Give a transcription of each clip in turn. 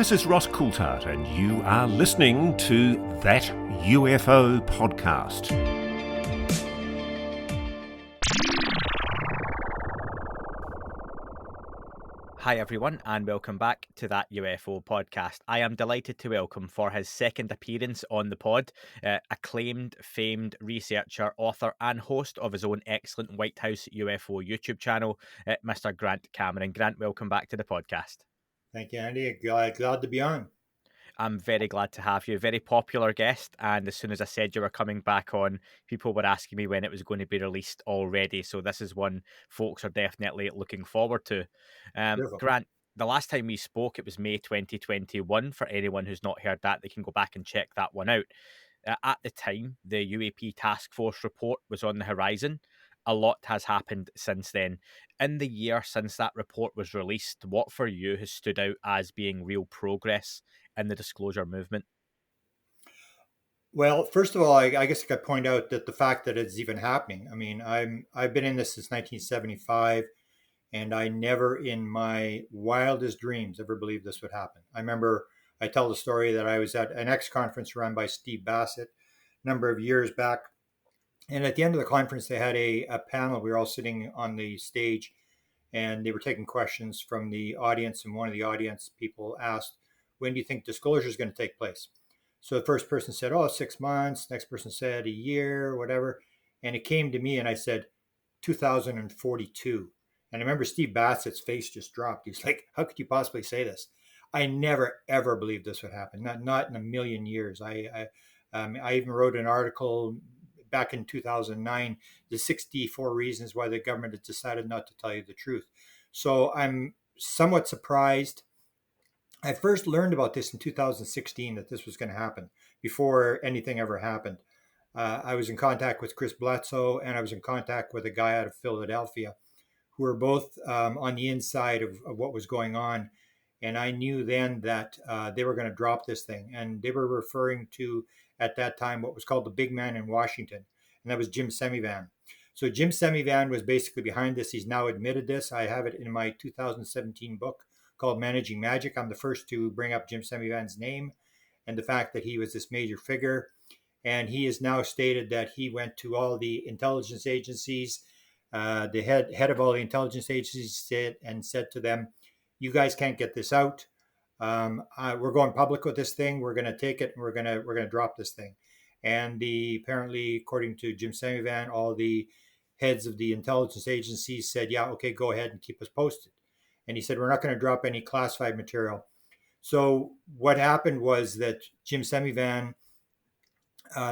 This is Ross Coulthard, and you are listening to That UFO Podcast. Hi everyone, and welcome back to That UFO Podcast. I am delighted to welcome for his second appearance on the pod, acclaimed, famed researcher, author and host of his own excellent WhiteHouse UFO YouTube channel, Mr. Grant Cameron. Grant, welcome back to the podcast. Thank you, Andy. Glad to be on. I'm very glad to have you. Very popular guest, and as soon as I said you were coming back on, people were asking me when it was going to be released already. So this is one folks are definitely looking forward to. Grant, the last time we spoke, it was May 2021. For anyone who's not heard that, they can go back and check that one out. At the time, the UAP Task Force report was on the horizon. A lot has happened since then. In the year since that report was released, what for you has stood out as being real progress in the disclosure movement? Well, first of all, I guess I could point out that the fact that it's even happening. I mean, I've been in this since 1975, and I never in my wildest dreams ever believed this would happen. I remember I tell the story that I was at an X conference run by Steve Bassett a number of years back. And at the end of the conference, they had a panel. We were all sitting on the stage, and they were taking questions from the audience. And one of the audience people asked, when do you think disclosure is going to take place? So the first person said, 6 months. Next person said a year, whatever. And it came to me and I said, 2042. And I remember Steve Bassett's face just dropped. He's like, how could you possibly say this? I never, ever believed this would happen. Not in a million years. I even wrote an article back in 2009, the 64 reasons why the government has decided not to tell you the truth. So I'm somewhat surprised. I first learned about this in 2016, that this was going to happen before anything ever happened. I was in contact with Chris Bledsoe, and I was in contact with a guy out of Philadelphia who were both on the inside of what was going on. And I knew then that they were going to drop this thing. And they were referring to, at that time, what was called the big man in Washington. And that was Jim Semivan. So Jim Semivan was basically behind this. He's now admitted this. I have it in my 2017 book called Managing Magic. I'm the first to bring up Jim Semivan's name and the fact that he was this major figure. And he has now stated that he went to all the intelligence agencies, the head of all the intelligence agencies said to them, you guys can't get this out. We're going public with this thing. We're going to take it and we're going to drop this thing. And apparently, according to Jim Semivan, all the heads of the intelligence agencies said, yeah, okay, go ahead and keep us posted. And he said, we're not going to drop any classified material. So what happened was that Jim Semivan,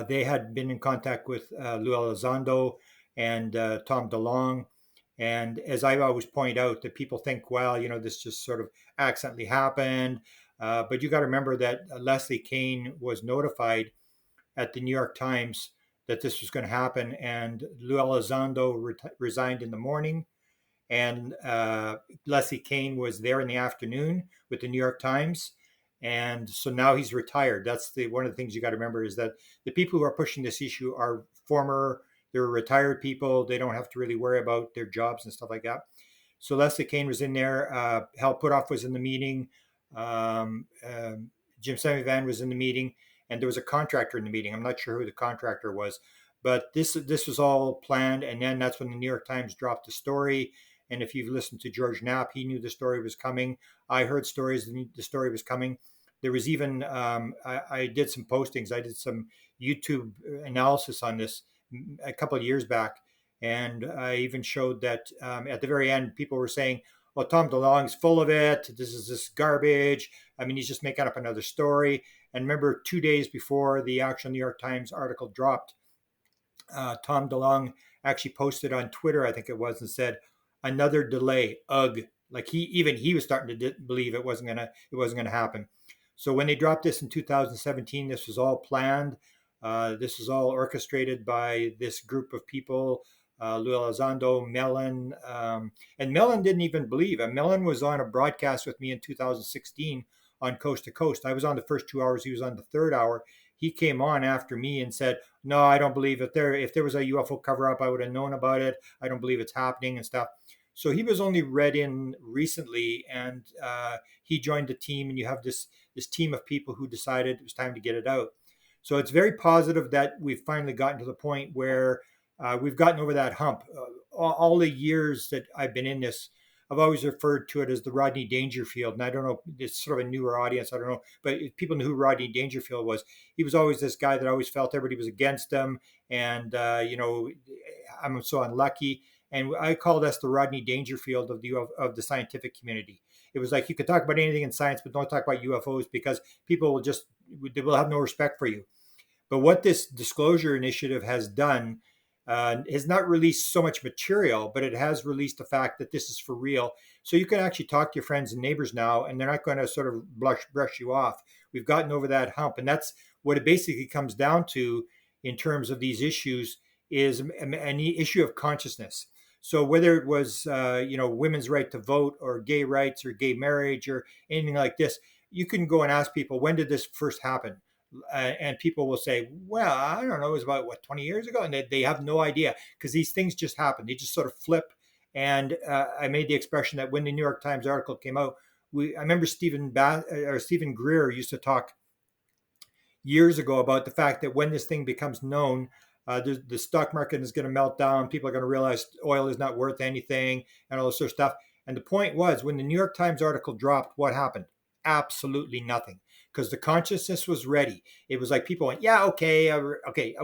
they had been in contact with Lou Elizondo and Tom DeLonge. And as I always point out, that people think, well, this just sort of accidentally happened. But you got to remember that Leslie Kean was notified at the New York Times that this was going to happen. And Lou Elizondo resigned in the morning. And Leslie Kean was there in the afternoon with the New York Times. And so now he's retired. That's one of the things you got to remember, is that the people who are pushing this issue are they're retired people. They don't have to really worry about their jobs and stuff like that. So Leslie Kean was in there. Hal Puthoff was in the meeting. Jim Semivan was in the meeting. And there was a contractor in the meeting. I'm not sure who the contractor was. But this was all planned. And then that's when the New York Times dropped the story. And if you've listened to George Knapp, he knew the story was coming. I heard stories, the story was coming. There was even, I did some postings. I did some YouTube analysis on this a couple of years back. And I even showed that at the very end, people were saying, well, Tom DeLonge's full of it. This is this garbage. I mean, he's just making up another story. And remember, 2 days before the actual New York Times article dropped, Tom DeLonge actually posted on Twitter, I think it was, and said, another delay, ugh. Like he was starting to believe it wasn't gonna happen. So when they dropped this in 2017, this was all planned. This was all orchestrated by this group of people, Lou Elizondo, Mellon, and Mellon didn't even believe. Mellon was on a broadcast with me in 2016 on Coast to Coast. I was on the first 2 hours. He was on the third hour. He came on after me and said, no, I don't believe it. If there was a UFO cover-up, I would have known about it. I don't believe it's happening and stuff. So he was only read in recently, and he joined the team, and you have this team of people who decided it was time to get it out. So it's very positive that we've finally gotten to the point where we've gotten over that hump. All the years that I've been in this, I've always referred to it as the Rodney Dangerfield. And I don't know, it's sort of a newer audience, I don't know, but people knew who Rodney Dangerfield was. He was always this guy that always felt everybody was against him. And, I'm so unlucky. And I called us the Rodney Dangerfield of the scientific community. It was like you could talk about anything in science, but don't talk about UFOs because people they will have no respect for you. But what this disclosure initiative has done has not released so much material, but it has released the fact that this is for real. So you can actually talk to your friends and neighbors now, and they're not going to sort of brush you off. We've gotten over that hump, and that's what it basically comes down to in terms of these issues is an issue of consciousness. So whether it was women's right to vote or gay rights or gay marriage or anything like this, you can go and ask people, when did this first happen? And people will say, well, I don't know, it was about 20 years ago, and they have no idea because these things just happen. They just sort of flip. And I made the expression that when the New York Times article came out, I remember Stephen Greer used to talk years ago about the fact that when this thing becomes known, the stock market is going to melt down. People are going to realize oil is not worth anything and all this sort of stuff. And the point was, when the New York Times article dropped, what happened? Absolutely nothing, because the consciousness was ready. It was like people went, yeah, okay,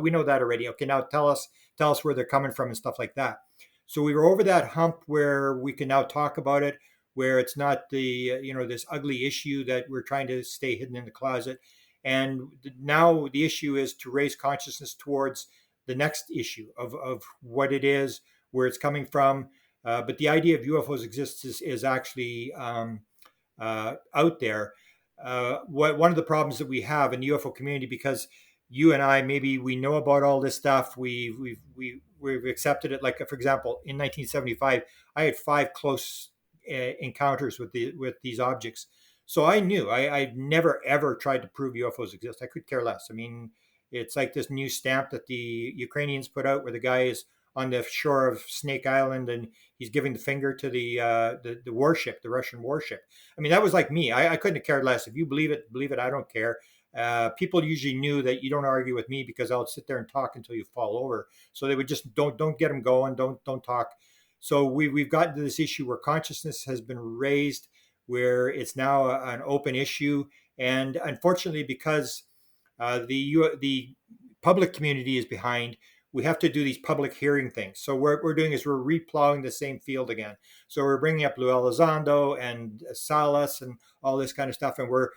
we know that already. Okay, now tell us where they're coming from and stuff like that. So we were over that hump where we can now talk about it, where it's not this ugly issue that we're trying to stay hidden in the closet. And now the issue is to raise consciousness towards the next issue of what it is, where it's coming from. But the idea of UFOs exists is actually out there. One of the problems that we have in the UFO community, because you and I, maybe we know about all this stuff, we've accepted it. Like, for example, in 1975, I had 5 close encounters with these objects. So I knew I've never ever tried to prove UFOs exist. I could care less. I mean, it's like this new stamp that the Ukrainians put out, where the guy is on the shore of Snake Island and he's giving the finger to the warship, the Russian warship. I mean, that was like me. I couldn't have cared less. If you believe it, believe it. I don't care. People usually knew that you don't argue with me because I'll sit there and talk until you fall over. So they would just don't get them going. Don't talk. So we've gotten to this issue where consciousness has been raised, where it's now an open issue, and unfortunately, because the public community is behind, we have to do these public hearing things. So what we're doing is we're replowing the same field again. So we're bringing up Lou Elizondo and Salas and all this kind of stuff, and we're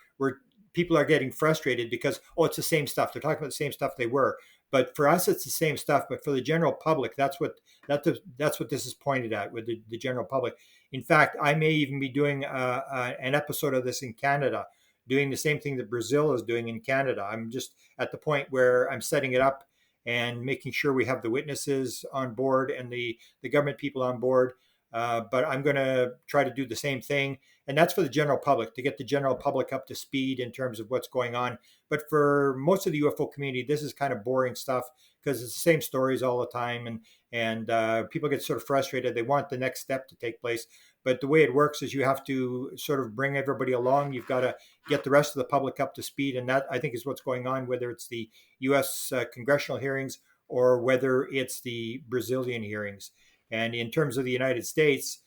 people are getting frustrated because it's the same stuff. They're talking about the same stuff they were. But for us, it's the same stuff. But for the general public, that's what this is pointed at with the general public. In fact, I may even be doing an episode of this in Canada, doing the same thing that Brazil is doing in Canada. I'm just at the point where I'm setting it up and making sure we have the witnesses on board and the government people on board. But I'm going to try to do the same thing. And that's for the general public, to get the general public up to speed in terms of what's going on. But for most of the UFO community, this is kind of boring stuff because it's the same stories all the time. And people get sort of frustrated. They want the next step to take place. But the way it works is you have to sort of bring everybody along. You've got to get the rest of the public up to speed. And that, I think, is what's going on, whether it's the U.S. Congressional hearings or whether it's the Brazilian hearings. And in terms of the United States,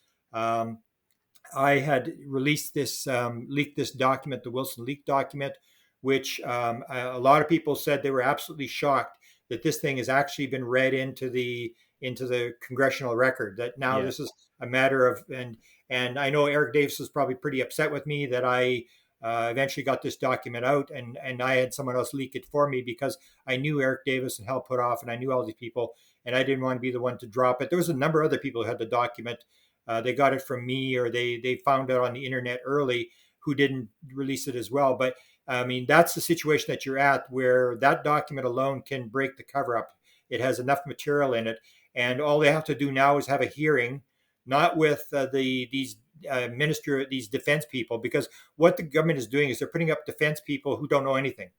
I had released leaked this document, the Wilson leak document, which a lot of people said they were absolutely shocked that this thing has actually been read into the congressional record. That now This is a matter of, and I know Eric Davis was probably pretty upset with me that I eventually got this document out, and I had someone else leak it for me because I knew Eric Davis and Hal Puthoff, and I knew all these people, and I didn't want to be the one to drop it. There was a number of other people who had the document. They got it from me, or they found it on the internet early, who didn't release it as well. But I mean, that's the situation that you're at, where that document alone can break the cover up. It has enough material in it, and all they have to do now is have a hearing, not with these defense people, because what the government is doing is they're putting up defense people who don't know anything.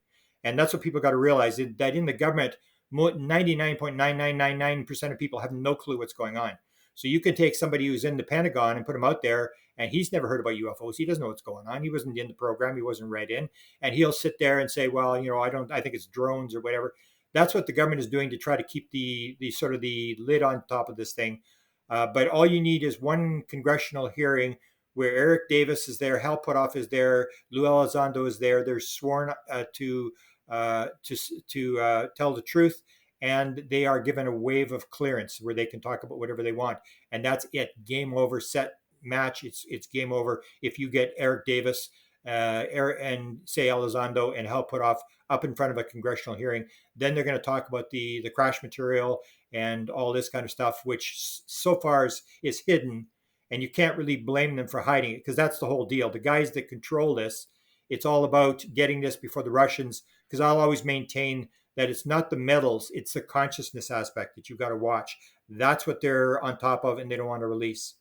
And that's what people got to realize, that in the government, 99.9999% of people have no clue what's going on. So you can take somebody who's in the Pentagon and put him out there, and he's never heard about UFOs. He doesn't know what's going on. He wasn't in the program. He wasn't read in, and he'll sit there and say, "Well, I think it's drones or whatever." That's what the government is doing to try to keep the sort of the lid on top of this thing. But all you need is one congressional hearing where Eric Davis is there, Hal Puthoff is there, Lou Elizondo is there. They're sworn to tell the truth, and they are given a wave of clearance where they can talk about whatever they want, and that's it. Game over, set, match. It's game over if you get Eric Davis, Eric, and say Elizondo and Hal Puthoff up in front of a congressional hearing. Then they're going to talk about the crash material and all this kind of stuff, which so far is hidden. And you can't really blame them for hiding it, because that's the whole deal. The guys that control this, it's all about getting this before the Russians, because I'll always maintain that it's not the metals, it's the consciousness aspect that you've got to watch. That's what they're on top of, and they don't want to release.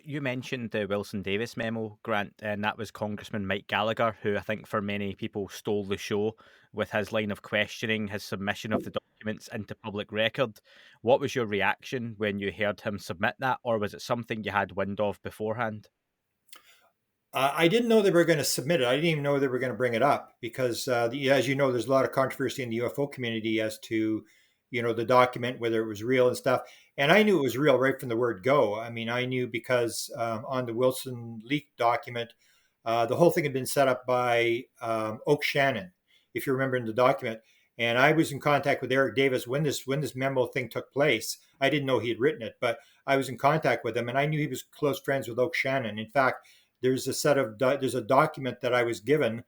You mentioned the Wilson Davis memo, Grant, and that was Congressman Mike Gallagher, who I think for many people stole the show with his line of questioning, his submission of the documents into public record. What was your reaction when you heard him submit that, or was it something you had wind of beforehand? I didn't know they were going to submit it. I didn't even know they were going to bring it up, because, as you know, there's a lot of controversy in the UFO community as to, the document, whether it was real and stuff. And I knew it was real right from the word go. I mean, I knew because on the Wilson leak document, the whole thing had been set up by Oak Shannon, if you remember in the document. And I was in contact with Eric Davis when this memo thing took place. I didn't know he had written it, but I was in contact with him, and I knew he was close friends with Oak Shannon. In fact, there's a document that I was given,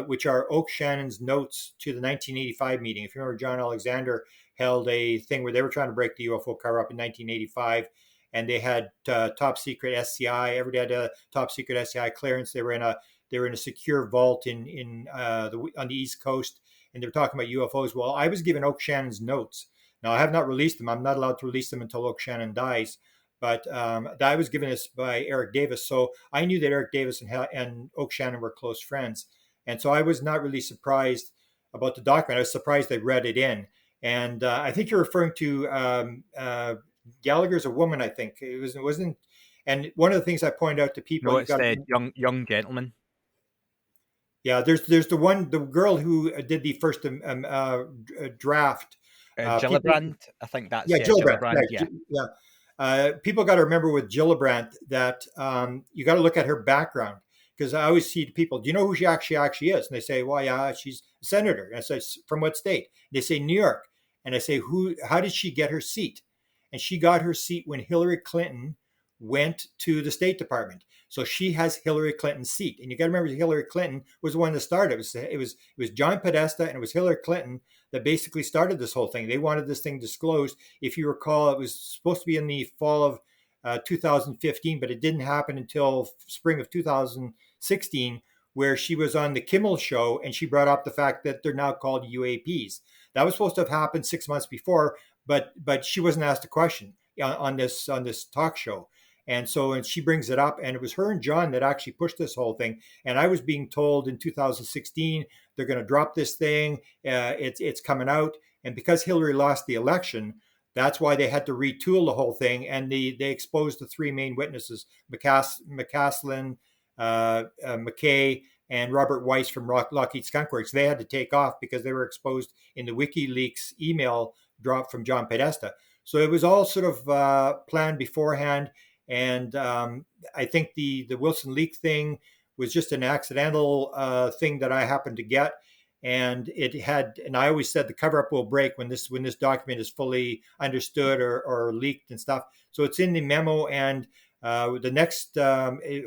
which are Oak Shannon's notes to the 1985 meeting. If you remember, John Alexander held a thing where they were trying to break the UFO cover up in 1985, and they had top secret SCI. Everybody had a top secret SCI clearance. They were in a secure vault on the East Coast, and they were talking about UFOs. Well, I was given Oak Shannon's notes. Now, I have not released them. I'm not allowed to release them until Oak Shannon dies. But I was given this by Eric Davis. So I knew that Eric Davis and Oak Shannon were close friends. And so I was not really surprised about the document. I was surprised they read it in. And I think you're referring to Gallagher's a woman, I think. It wasn't. And one of the things I point out to people. No, it's the young gentleman. Yeah, there's the girl who did the first draft. Gillibrand, I think that's Gillibrand. Right. Yeah. People got to remember with Gillibrand that you got to look at her background, because I always see people, do you know who she actually is? And they say, well, yeah, she's a senator. And I say, from what state? They say New York. And I say, how did she get her seat? And she got her seat when Hillary Clinton went to the State Department. So she has Hillary Clinton's seat. And you got to remember, Hillary Clinton was the one that started. It was John Podesta and it was Hillary Clinton that basically started this whole thing. They wanted this thing disclosed. If you recall, it was supposed to be in the fall of 2015, but it didn't happen until spring of 2016, where she was on the Kimmel show and she brought up the fact that they're now called UAPs. That was supposed to have happened 6 months before, but she wasn't asked a question on this talk show. And she brings it up, and it was her and John that actually pushed this whole thing. And I was being told in 2016, they're going to drop this thing. It's coming out. And because Hillary lost the election, that's why they had to retool the whole thing. And they exposed the three main witnesses, McCaslin, McKay, and Robert Weiss from Lockheed Skunk Works. They had to take off because they were exposed in the WikiLeaks email drop from John Podesta. So it was all sort of planned beforehand. And I think the Wilson leak thing was just an accidental thing that I happened to get. And I always said the cover up will break when this document is fully understood or leaked and stuff. So it's in the memo, and the next,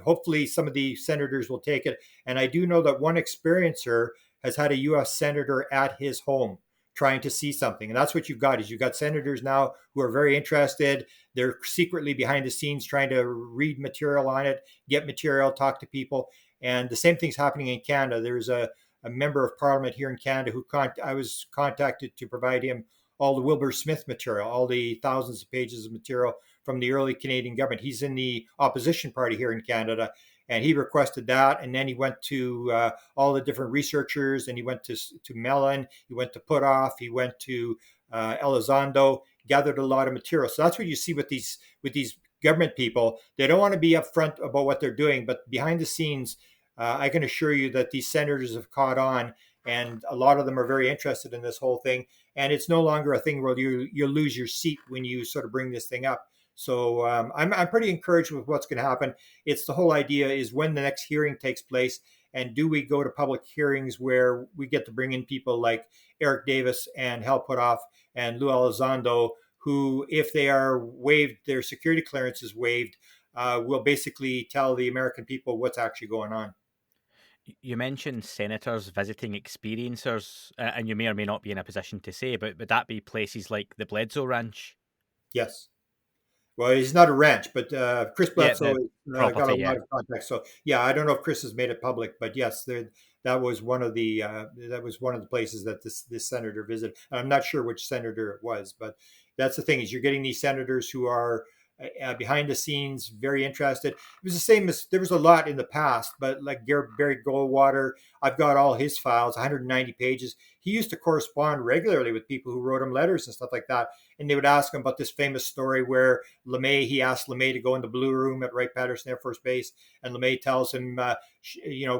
hopefully some of the senators will take it. And I do know that one experiencer has had a U.S. senator at his home trying to see something. And that's what you've got senators now who are very interested. They're secretly behind the scenes trying to read material on it, get material, talk to people. And the same thing's happening in Canada. There's a member of parliament here in Canada who I was contacted to provide him all the Wilbur Smith material, all the thousands of pages of material from the early Canadian government. He's in the opposition party here in Canada, and he requested that. And then he went to all the different researchers, and he went to Mellon, he went to Puthoff, he went to Elizondo, gathered a lot of material. So that's what you see with these government people. They don't want to be upfront about what they're doing, but behind the scenes, I can assure you that these senators have caught on, and a lot of them are very interested in this whole thing. And it's no longer a thing where you lose your seat when you sort of bring this thing up. So I'm pretty encouraged with what's going to happen. It's the whole idea is when the next hearing takes place, and do we go to public hearings where we get to bring in people like Eric Davis and Hal Puthoff and Lou Elizondo, who, if they are waived, their security clearance is waived, will basically tell the American people what's actually going on. You mentioned senators visiting experiencers, and you may or may not be in a position to say, but would that be places like the Bledsoe Ranch? Yes. Well, he's not a ranch, but Chris Yeah, Bledsoe the got a property, yeah. lot of contacts. So yeah, I don't know if Chris has made it public, but yes, that was one of the places that this senator visited. I'm not sure which senator it was, but that's the thing is you're getting these senators who are behind the scenes, very interested. It was the same as there was a lot in the past, but like Barry Goldwater, I've got all his files, 190 pages. He used to correspond regularly with people who wrote him letters and stuff like that. And they would ask him about this famous story where he asked LeMay to go in the blue room at Wright-Patterson Air Force Base. And LeMay tells him,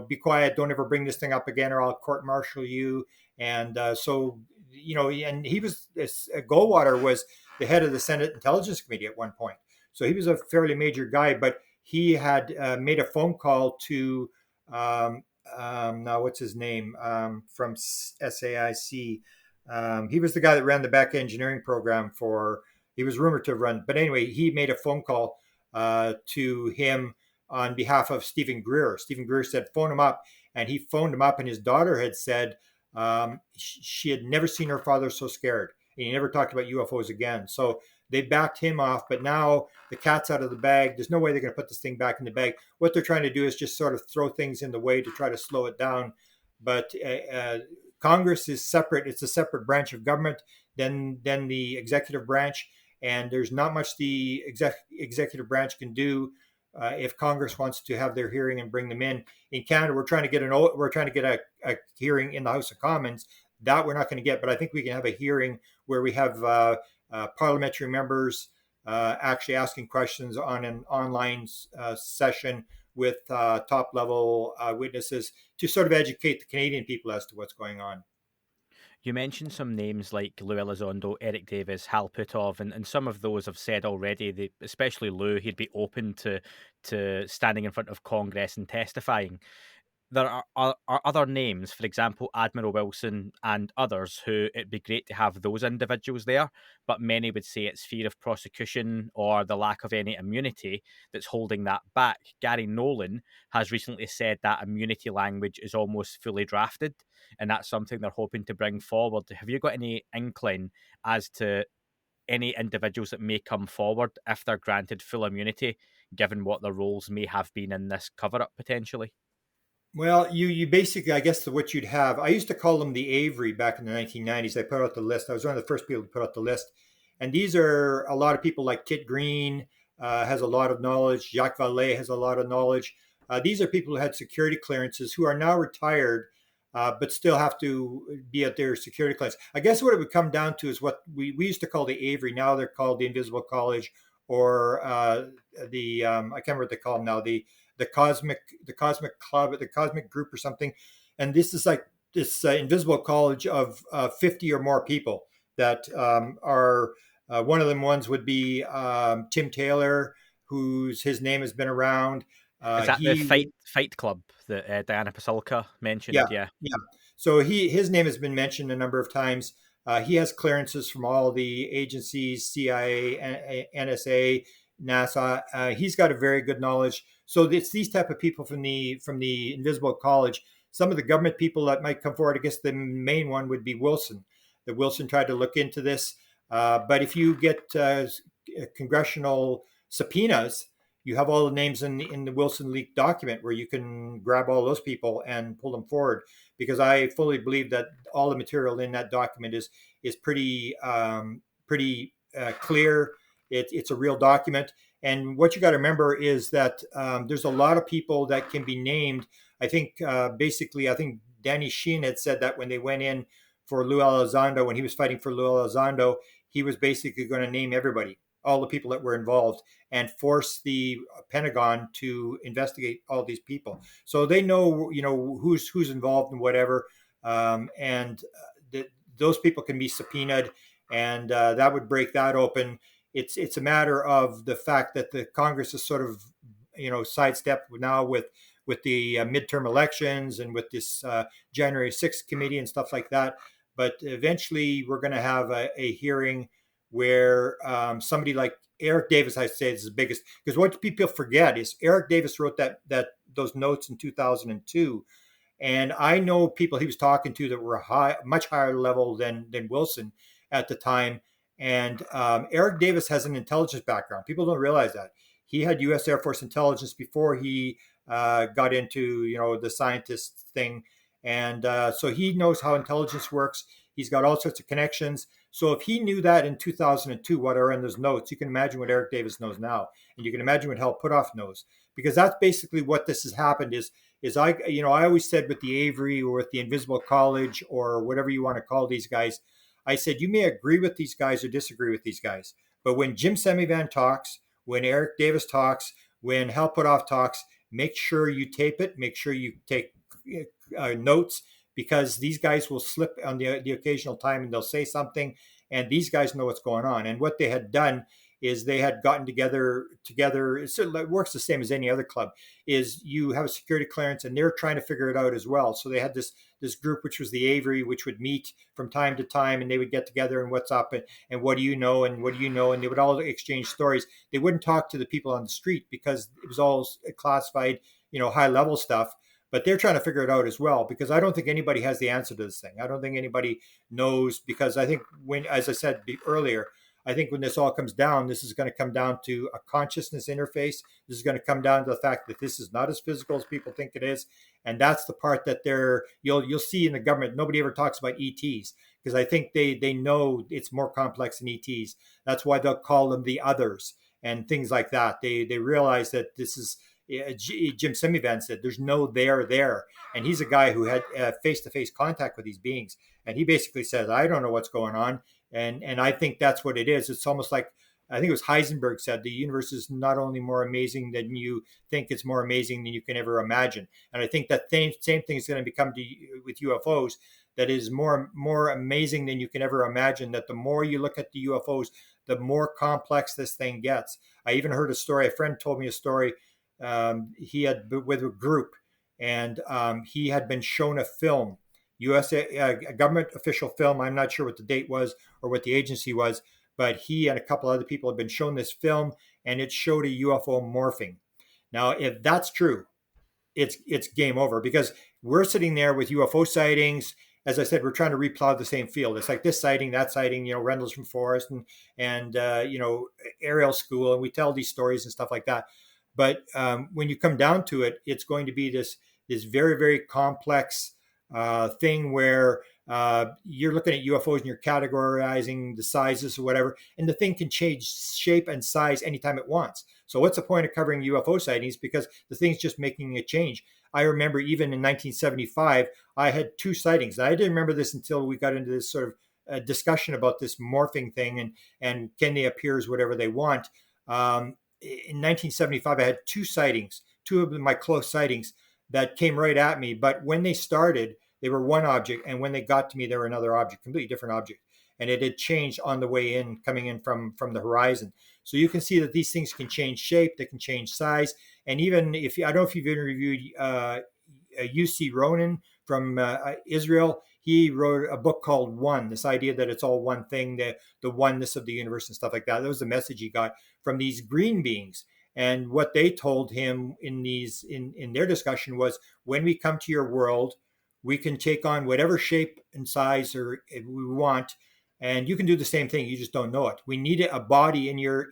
be quiet, don't ever bring this thing up again or I'll court-martial you. And and he was, Goldwater was the head of the Senate Intelligence Committee at one point. So he was a fairly major guy, but he had made a phone call to, now what's his name, from SAIC. He was the guy that ran the back engineering program he was rumored to have run. But anyway, he made a phone call to him on behalf of Stephen Greer. Stephen Greer said, phone him up. And he phoned him up, and his daughter had said she had never seen her father so scared. And he never talked about UFOs again. So they backed him off, but now the cat's out of the bag. There's no way they're going to put this thing back in the bag. What they're trying to do is just sort of throw things in the way to try to slow it down. But Congress is separate. It's a separate branch of government than the executive branch. And there's not much the executive branch can do if Congress wants to have their hearing and bring them in. In Canada, we're trying to get a hearing in the House of Commons. That we're not going to get, but I think we can have a hearing where we have parliamentary members actually asking questions on an online session with top level witnesses to sort of educate the Canadian people as to what's going on. You mentioned some names like Lou Elizondo, Eric Davis, Hal Puthoff, and some of those have said already, especially Lou, he'd be open to standing in front of Congress and testifying. There are other names, for example, Admiral Wilson and others, who it'd be great to have those individuals there, but many would say it's fear of prosecution or the lack of any immunity that's holding that back. Gary Nolan has recently said that immunity language is almost fully drafted, and that's something they're hoping to bring forward. Have you got any inkling as to any individuals that may come forward if they're granted full immunity, given what their roles may have been in this cover-up potentially? Well, you basically, I guess, what you'd have. I used to call them the Avery back in the 1990s. I put out the list. I was one of the first people to put out the list, and these are a lot of people like Kit Green has a lot of knowledge. Jacques Vallée has a lot of knowledge. These are people who had security clearances who are now retired, but still have to be at their security clearance. I guess what it would come down to is what we used to call the Avery. Now they're called the Invisible College, or I can't remember what they call them now. The cosmic club, the cosmic group or something. And this is like this invisible college of 50 or more people that are, one of them ones would be Tim Taylor, his name has been around. Is that the fight club that Diana Pasulka mentioned? Yeah. So his name has been mentioned a number of times. He has clearances from all the agencies, CIA, NSA, NASA. He's got a very good knowledge. So it's these type of people from the Invisible College. Some of the government people that might come forward, I guess the main one would be Wilson. That Wilson tried to look into this. But if you get congressional subpoenas, you have all the names in the Wilson leaked document where you can grab all those people and pull them forward. Because I fully believe that all the material in that document is pretty clear. It's a real document. And what you got to remember is that there's a lot of people that can be named. I think Danny Sheen had said that when they went in for Lou Elizondo, when he was fighting for Lou Elizondo, he was basically going to name everybody, all the people that were involved, and force the Pentagon to investigate all these people. So they know, who's involved and whatever, and those people can be subpoenaed, and that would break that open. It's a matter of the fact that the Congress is sort of, sidestepped now with the midterm elections and with this January 6th committee and stuff like that. But eventually, we're going to have a hearing where somebody like Eric Davis, I say, is the biggest, because what people forget is Eric Davis wrote that those notes in 2002. And I know people he was talking to that were much higher level than Wilson at the time. And Eric Davis has an intelligence background. People don't realize that. He had U.S. Air Force intelligence before he got into, the scientist thing. And so he knows how intelligence works. He's got all sorts of connections. So if he knew that in 2002, what are in those notes, you can imagine what Eric Davis knows now. And you can imagine what Hal Puthoff knows. Because that's basically what this has happened is I always said with the Avery or with the Invisible College or whatever you want to call these guys, I said, you may agree with these guys or disagree with these guys. But when Jim Semivan talks, when Eric Davis talks, when Hal Puthoff talks, make sure you tape it, make sure you take notes, because these guys will slip on the occasional time and they'll say something, and these guys know what's going on. And what they had done is they had gotten together. It works the same as any other club, is you have a security clearance and they're trying to figure it out as well. So they had this group, which was the Avery, which would meet from time to time, and they would get together and what's up and what do you know and what do you know, and they would all exchange stories. They wouldn't talk to the people on the street because it was all classified, high level stuff. But they're trying to figure it out as well, because I don't think anybody has the answer to this thing. I don't think anybody knows, because I think as I said earlier, I think when this all comes down, this is going to come down to a consciousness interface. This is going to come down to the fact that this is not as physical as people think it is. And that's the part that you'll see in the government. Nobody ever talks about ETs, because I think they know it's more complex than ETs. That's why they'll call them the others and things like that. They realize that this is, Jim Semivan said, there's no there. And he's a guy who had face-to-face contact with these beings. And he basically says, I don't know what's going on. And I think that's what it is. It's almost like, I think it was Heisenberg said, the universe is not only more amazing than you think, it's more amazing than you can ever imagine. And I think that same thing is going to become with UFOs, that is more amazing than you can ever imagine, that the more you look at the UFOs, the more complex this thing gets. I even heard a story, a friend told me a story, he had with a group, and he had been shown a film, a government official film. I'm not sure what the date was or what the agency was, but he and a couple other people had been shown this film, and it showed a UFO morphing. Now, if that's true, it's game over, because we're sitting there with UFO sightings. As I said, we're trying to replow the same field. It's like this sighting, that sighting, Rendlesham from Forest and Ariel School, and we tell these stories and stuff like that. But when you come down to it, it's going to be this very, very complex thing where you're looking at UFOs and you're categorizing the sizes or whatever, and the thing can change shape and size anytime it wants. So what's the point of covering UFO sightings? Because the thing's just making a change. I remember even in 1975, I had 2 sightings. I didn't remember this until we got into this sort of discussion about this morphing thing and can they appear as whatever they want. In 1975, I had 2 sightings, 2 of my close sightings that came right at me. But when they started, they were one object. And when they got to me, they were another object, completely different object. And it had changed on the way in, coming in from the horizon. So you can see that these things can change shape, they can change size. And even I don't know if you've interviewed UC Ronan from Israel, he wrote a book called One, this idea that it's all one thing, the oneness of the universe and stuff like that. That was the message he got from these green beings. And what they told him in their discussion was, when we come to your world, we can take on whatever shape and size or we want, and you can do the same thing. You just don't know it. We need a body in your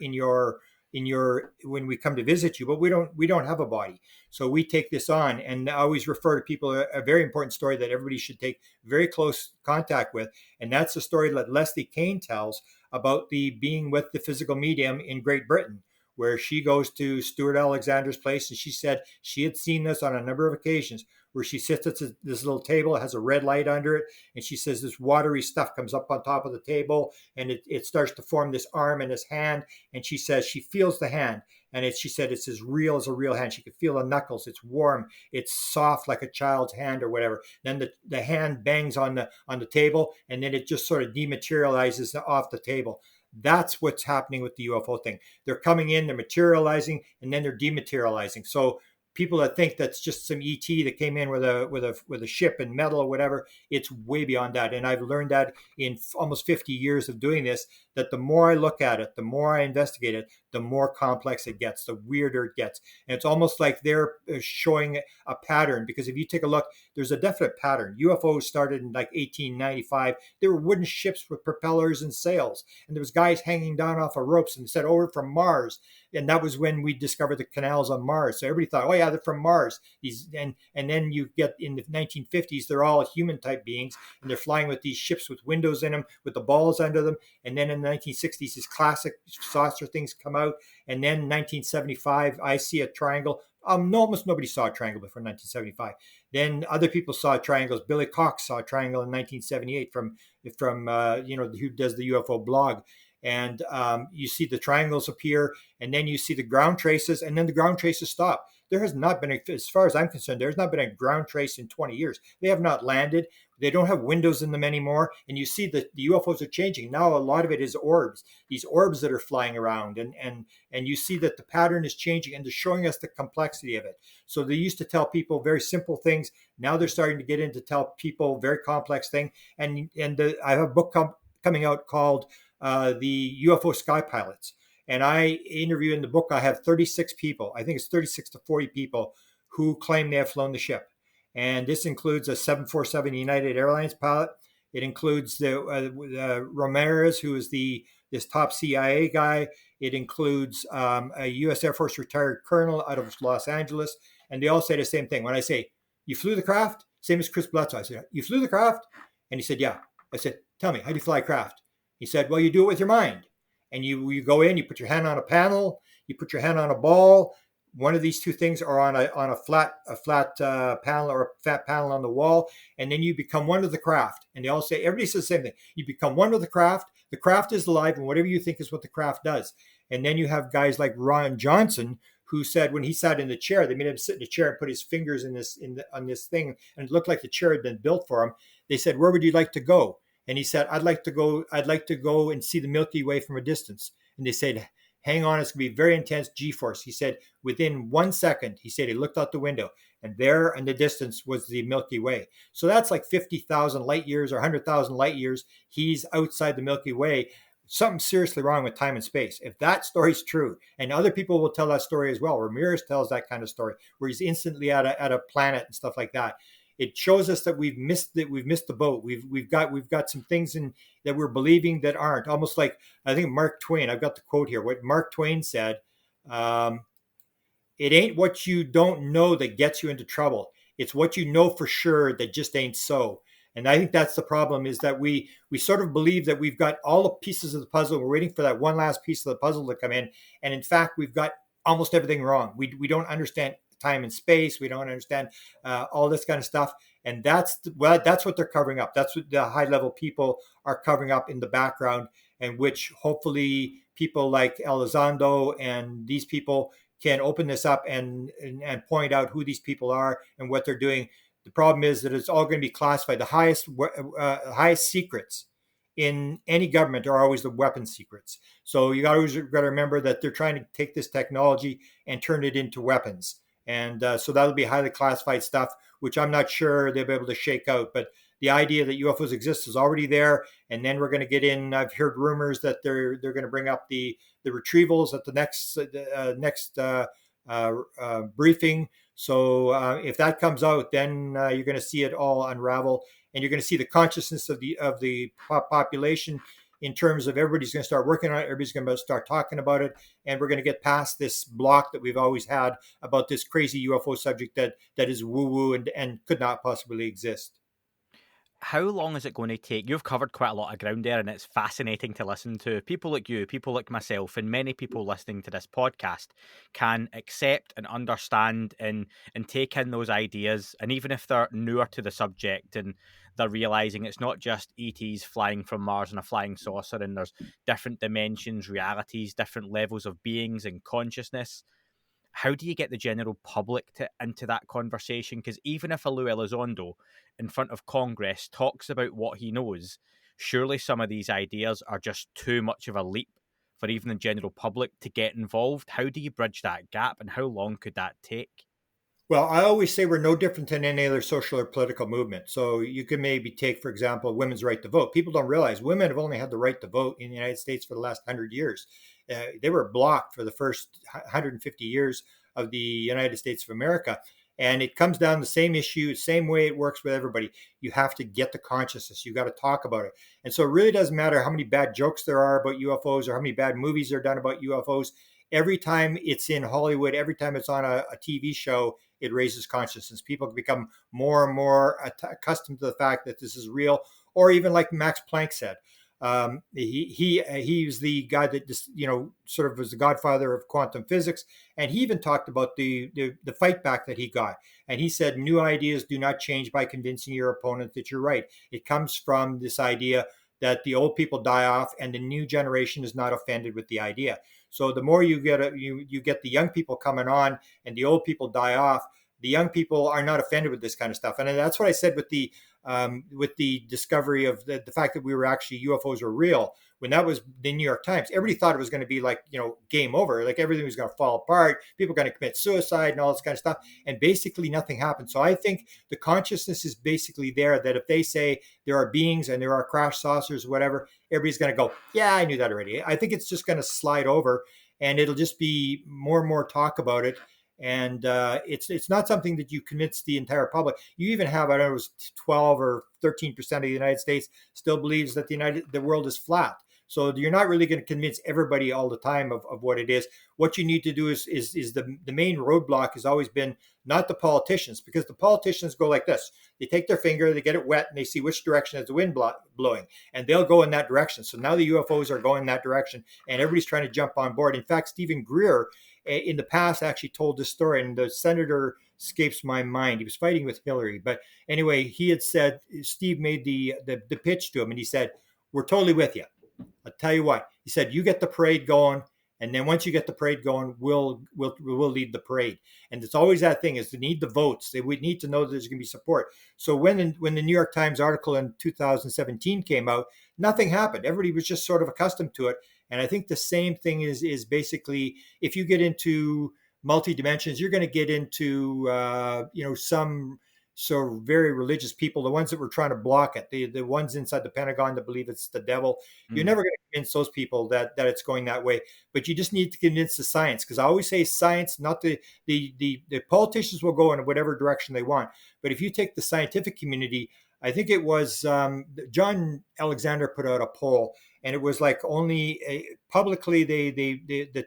when we come to visit you, but we don't have a body. So we take this on, and I always refer to people a very important story that everybody should take very close contact with, and that's the story that Leslie Kane tells about the being with the physical medium in Great Britain, where she goes to Stuart Alexander's place, and she said she had seen this on a number of occasions, where she sits at this little table. It has a red light under it. And she says this watery stuff comes up on top of the table, and it starts to form this arm and this hand. And she says she feels the hand. And she said it's as real as a real hand. She could feel the knuckles. It's warm. It's soft like a child's hand or whatever. Then the hand bangs on the table, and then it just sort of dematerializes off the table. That's what's happening with the UFO thing. They're coming in, they're materializing, and then they're dematerializing. So people that think that's just some ET that came in with a ship and metal or whatever, it's way beyond that. And I've learned that in almost 50 years of doing this, that the more I look at it, the more I investigate it, the more complex it gets, the weirder it gets. And it's almost like they're showing a pattern, because if you take a look, there's a definite pattern. UFOs started in like 1895. There were wooden ships with propellers and sails, and there was guys hanging down off of ropes and said, "Oh, we're from Mars." And that was when we discovered the canals on Mars. So everybody thought, "Oh yeah, they're from Mars." And then you get in the 1950s, they're all human type beings, and they're flying with these ships with windows in them, with the balls under them. And then in the 1960s, these classic saucer things come out. And then 1975, I see a triangle. No, almost nobody saw a triangle before 1975. Then other people saw triangles. Billy Cox saw a triangle in 1978 from who does the UFO blog. And you see the triangles appear, and then you see the ground traces, and then the ground traces stop. There has not been, as far as I'm concerned, there's not been a ground trace in 20 years. They have not landed. They don't have windows in them anymore. And you see that the UFOs are changing. Now a lot of it is orbs, these orbs that are flying around. And you see that the pattern is changing, and they're showing us the complexity of it. So they used to tell people very simple things. Now they're starting to get into tell people very complex things. And I have a book coming out called the UFO Sky Pilots. And I interview in the book, I have 36 people. I think it's 36 to 40 people who claim they have flown the ship. And this includes a 747 United Airlines pilot. It includes the Ramirez, who is this top CIA guy. It includes a U.S. Air Force retired colonel out of Los Angeles. And they all say the same thing. When I say, "You flew the craft?" Same as Chris Bledsoe. I said, "You flew the craft?" And he said, "Yeah." I said, "Tell me, how do you fly a craft?" He said, "Well, you do it with your mind. And you go in, you put your hand on a panel, you put your hand on a ball. One of these two things are on a flat panel or a flat panel on the wall, and then you become one with the craft." And they all say, everybody says the same thing. You become one with the craft. The craft is alive, and whatever you think is what the craft does. And then you have guys like Ron Johnson, who said when he sat in the chair, they made him sit in the chair and put his fingers on this thing, and it looked like the chair had been built for him. They said, "Where would you like to go?" And he said, I'd like to go and see the Milky Way from a distance." And they said, "Hang on, it's going to be very intense G-force." He said, within 1 second, he said he looked out the window, and there in the distance was the Milky Way. So that's like 50,000 light years or 100,000 light years. He's outside the Milky Way. Something seriously wrong with time and space. If that story's true, and other people will tell that story as well. Ramirez tells that kind of story where he's instantly at a planet and stuff like that. It shows us that we've missed the boat. We've got some things in that we're believing that aren't. Almost like, I think Mark Twain. I've got the quote here. What Mark Twain said: "It ain't what you don't know that gets you into trouble. It's what you know for sure that just ain't so." And I think that's the problem, is that we sort of believe that we've got all the pieces of the puzzle. We're waiting for that one last piece of the puzzle to come in, and in fact, we've got almost everything wrong. We don't understand time and space. We don't understand all this kind of stuff. And that's what they're covering up. That's what the high level people are covering up in the background, and which hopefully people like Elizondo and these people can open this up and point out who these people are and what they're doing. The problem is that it's all going to be classified. The highest secrets in any government are always the weapons secrets. So you always got to remember that they're trying to take this technology and turn it into weapons. And so that'll be highly classified stuff, which I'm not sure they'll be able to shake out. But the idea that UFOs exist is already there. And then we're going to get in. I've heard rumors that they're going to bring up the retrievals at the next briefing. So if that comes out, then you're going to see it all unravel, and you're going to see the consciousness of the population in terms of everybody's going to start working on it. Everybody's going to start talking about it. And we're going to get past this block that we've always had about this crazy UFO subject that is woo-woo and could not possibly exist. How long is it going to take? You've covered quite a lot of ground there, and it's fascinating to listen to. People like you, people like myself, and many people listening to this podcast can accept and understand and take in those ideas. And even if they're newer to the subject and they're realizing it's not just ETs flying from Mars in a flying saucer, and there's different dimensions, realities, different levels of beings and consciousness. How do you get the general public into that conversation? Because even if a Lou Elizondo in front of Congress talks about what he knows, surely some of these ideas are just too much of a leap for even the general public to get involved. How do you bridge that gap, and how long could that take? Well, I always say we're no different than any other social or political movement. So you can maybe take, for example, women's right to vote. People don't realize women have only had the right to vote in the United States for the last 100 years. They were blocked for the first 150 years of the United States of America. And it comes down to the same issue, same way it works with everybody. You have to get the consciousness. You got to talk about it. And so it really doesn't matter how many bad jokes there are about UFOs or how many bad movies are done about UFOs. Every time it's in Hollywood, every time it's on a TV show, it raises consciousness. People become more and more accustomed to the fact that this is real, or even like Max Planck said, he's the guy that just, sort of was the godfather of quantum physics, and he even talked about the fight back that he got, and he said new ideas do not change by convincing your opponent that you're right. It comes from this idea that the old people die off and the new generation is not offended with the idea. So the more you get you get the young people coming on and the old people die off, the young people are not offended with this kind of stuff. And that's what I said with the discovery of the fact that we were actually UFOs were real. When that was the New York Times, everybody thought it was going to be like, game over, like everything was going to fall apart. People were going to commit suicide and all this kind of stuff. And basically nothing happened. So I think the consciousness is basically there, that if they say there are beings and there are crash saucers, whatever, everybody's going to go, yeah, I knew that already. I think it's just going to slide over and it'll just be more and more talk about it. And it's not something that you convince the entire public. You even have, I don't know, it was 12 or 13% of the United States still believes that the world is flat. So you're not really going to convince everybody all the time of what it is. What you need to do is the main roadblock has always been not the politicians, because the politicians go like this. They take their finger, they get it wet, and they see which direction is the wind blowing, and they'll go in that direction. So now the UFOs are going that direction, and everybody's trying to jump on board. In fact, Stephen Greer in the past actually told this story, and the senator escapes my mind. He was fighting with Hillary. But anyway, he had said, Steve made the pitch to him, and he said, we're totally with you. I'll tell you what, he said, you get the parade going, and then once you get the parade going, we'll lead the parade. And it's always that thing, is they need the votes. They would need to know that there's going to be support. So when the New York Times article in 2017 came out, nothing happened. Everybody was just sort of accustomed to it. And I think the same thing is basically, if you get into multi-dimensions, you're going to get into some so very religious people, the ones that were trying to block it, the ones inside the Pentagon that believe it's the devil. You're never going to convince those people that it's going that way. But you just need to convince the science, because I always say science, not the politicians will go in whatever direction they want. But if you take the scientific community, I think it was John Alexander put out a poll, and it was like only publicly the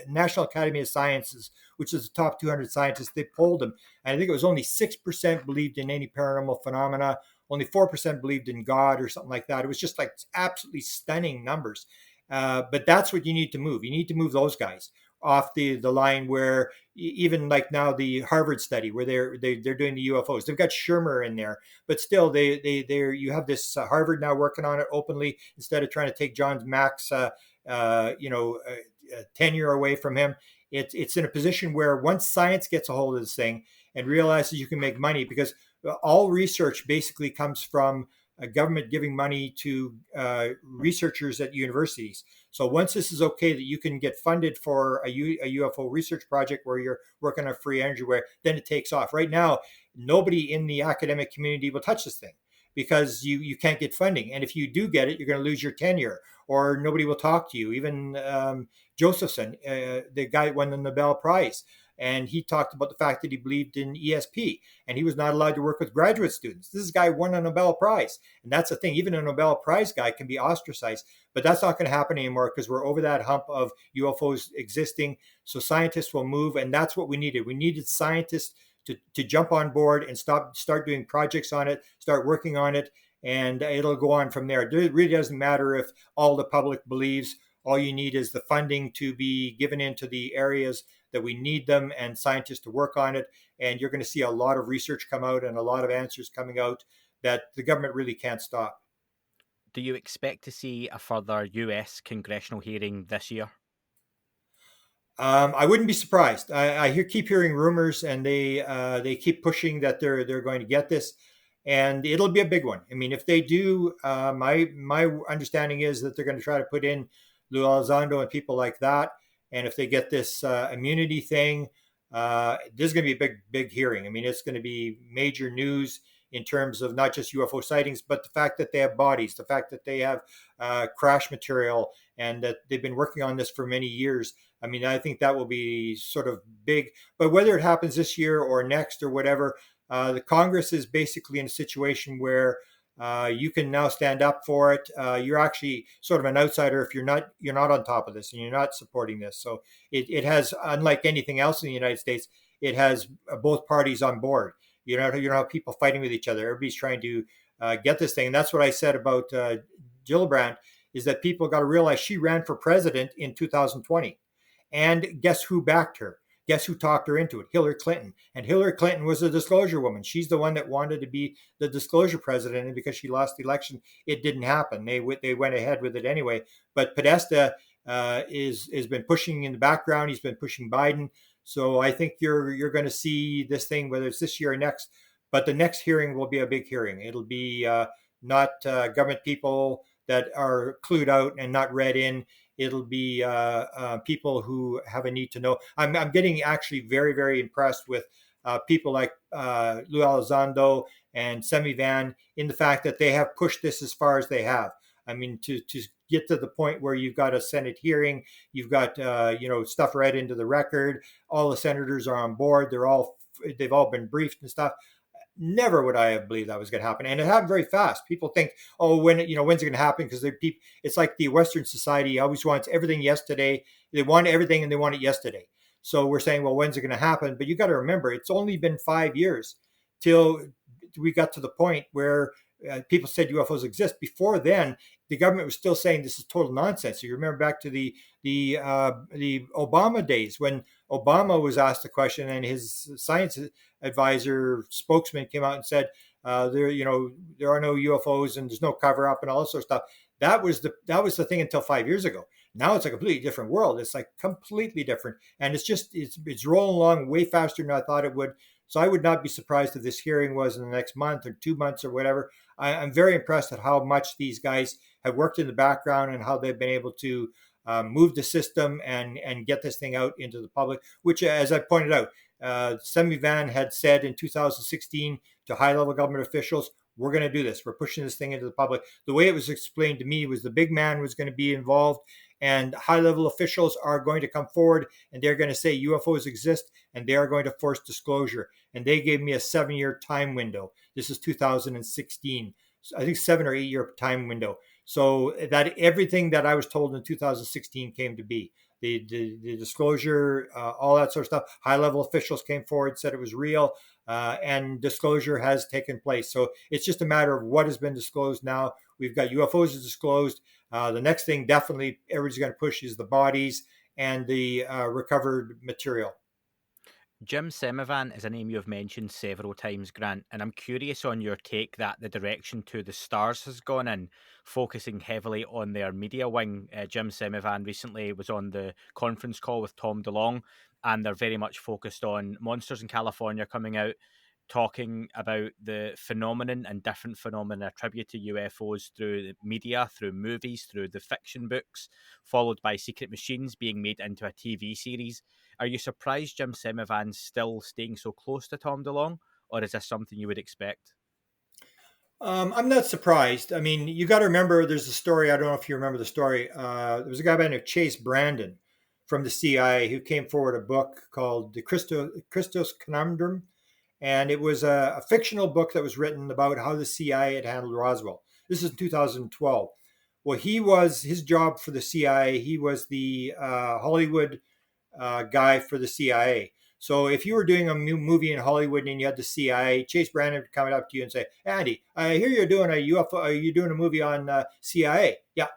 National Academy of Sciences, which is the top 200 scientists, they polled them. And I think it was only 6% believed in any paranormal phenomena. Only 4% believed in God or something like that. It was just like absolutely stunning numbers. But that's what you need to move. You need to move those guys off the line where even like now the Harvard study where they're doing the UFOs. They've got Shermer in there, but still you have this Harvard now working on it openly instead of trying to take John Mack's tenure away from him. It's in a position where once science gets a hold of this thing and realizes you can make money, because all research basically comes from a government giving money to researchers at universities. So once this is okay that you can get funded for a UFO research project where you're working on free energy, where then it takes off. Right now, nobody in the academic community will touch this thing, because you can't get funding. And if you do get it, you're going to lose your tenure, or nobody will talk to you. Even Josephson, the guy who won the Nobel Prize, and he talked about the fact that he believed in ESP, and he was not allowed to work with graduate students. This guy won a Nobel Prize. And that's the thing. Even a Nobel Prize guy can be ostracized. But that's not going to happen anymore, because we're over that hump of UFOs existing. So scientists will move, and that's what we needed. We needed scientists to jump on board and start doing projects on it, start working on it. and it'll go on from there. It really doesn't matter if all the public believes. All you need is the funding to be given into the areas that we need them and scientists to work on it. And you're going to see a lot of research come out and a lot of answers coming out that the government really can't stop. Do you expect to see a further US congressional hearing this year? I wouldn't be surprised. I keep hearing rumors, and they keep pushing that they're going to get this, and it'll be a big one. I mean, if they do, my understanding is that they're going to try to put in Lou Elizondo and people like that, and if they get this immunity thing, this is going to be a big hearing. I mean, it's going to be major news in terms of not just UFO sightings, but the fact that they have bodies, the fact that they have crash material, and that they've been working on this for many years. I mean, I think that will be sort of big. But whether it happens this year or next or whatever, the Congress is basically in a situation where you can now stand up for it. You're actually sort of an outsider if you're not on top of this and you're not supporting this. So it has, unlike anything else in the United States, it has both parties on board. You don't have people fighting with each other. Everybody's trying to get this thing. And that's what I said about Gillibrand, is that people got to realize she ran for president in 2020. And guess who backed her? Guess who talked her into it? Hillary Clinton. And Hillary Clinton was a disclosure woman. She's the one that wanted to be the disclosure president. And because she lost the election, it didn't happen. They went ahead with it anyway. But Podesta has been pushing in the background. He's been pushing Biden. So I think you're going to see this thing, whether it's this year or next. But the next hearing will be a big hearing. It'll be not government people that are clued out and not read in. It'll be people who have a need to know. I'm getting actually very, very impressed with people like Lou Elizondo and Semivan in the fact that they have pushed this as far as they have. I mean, to get to the point where you've got a Senate hearing, you've got stuff read into the record. All the senators are on board. They've all been briefed and stuff. Never would I have believed that was going to happen, and it happened very fast. People think, oh, when's it going to happen? Because it's like the Western society always wants everything yesterday. They want everything and they want it yesterday. So we're saying, well, when's it going to happen? But you got to remember, it's only been 5 years till we got to the point where people said UFOs exist. Before then, the government was still saying this is total nonsense. So you remember back to the Obama days when Obama was asked the question, and his science advisor spokesman came out and said there are no UFOs and there's no cover up and all this sort of stuff. That was the thing until 5 years ago. Now it's a completely different world. It's like completely different, and it's rolling along way faster than I thought it would. So I would not be surprised if this hearing was in the next month or 2 months or whatever. I'm very impressed at how much these guys have worked in the background and how they've been able to move the system and get this thing out into the public, which, as I pointed out, Semivan had said in 2016 to high-level government officials, we're going to do this. We're pushing this thing into the public. The way it was explained to me was the big man was going to be involved, and high-level officials are going to come forward, and they're going to say UFOs exist, and they are going to force disclosure. And they gave me a 7-year time window. This is 2016. I think 7 or 8 year time window. So that everything that I was told in 2016 came to be. The disclosure, all that sort of stuff. High-level officials came forward, said it was real, and disclosure has taken place. So it's just a matter of what has been disclosed now. We've got UFOs disclosed. The next thing definitely everybody's going to push is the bodies and the recovered material. Jim Semivan is a name you have mentioned several times, Grant, and I'm curious on your take that the direction To the Stars has gone in, focusing heavily on their media wing. Jim Semivan recently was on the conference call with Tom DeLonge, and they're very much focused on monsters in California coming out, talking about the phenomenon and different phenomena attributed to UFOs through the media, through movies, through the fiction books, followed by Secret Machines being made into a TV series. Are you surprised Jim Semivan's still staying so close to Tom DeLonge, or is this something you would expect? I'm not surprised. I mean, you got to remember there's a story. I don't know if you remember the story. There was a guy by the name of Chase Brandon from the CIA who came forward a book called The Christos Conundrum. And it was a fictional book that was written about how the CIA had handled Roswell. This is 2012. Well, his job for the CIA, he was the Hollywood guy for the CIA. So if you were doing a movie in Hollywood and you had the CIA, Chase Brandon would come up to you and say, Andy, I hear you're doing a UFO, you're doing a movie on CIA. Yeah.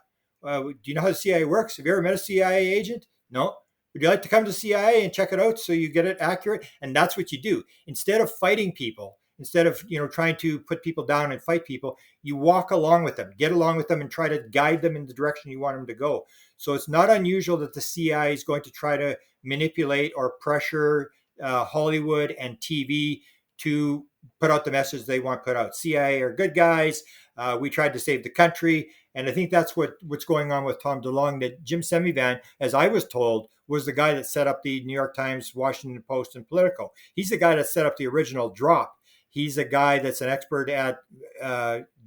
Do you know how the CIA works? Have you ever met a CIA agent? No. Would you like to come to CIA and check it out so you get it accurate? And that's what you do. Instead of fighting people, instead of trying to put people down and fight people, you walk along with them, get along with them, and try to guide them in the direction you want them to go. So it's not unusual that the CIA is going to try to manipulate or pressure Hollywood and TV to put out the message they want put out. CIA are good guys. We tried to save the country. And I think that's what's going on with Tom DeLonge, that Jim Semivan, as I was told, was the guy that set up the New York Times, Washington Post, and Politico. He's the guy that set up the original Drop. He's a guy that's an expert at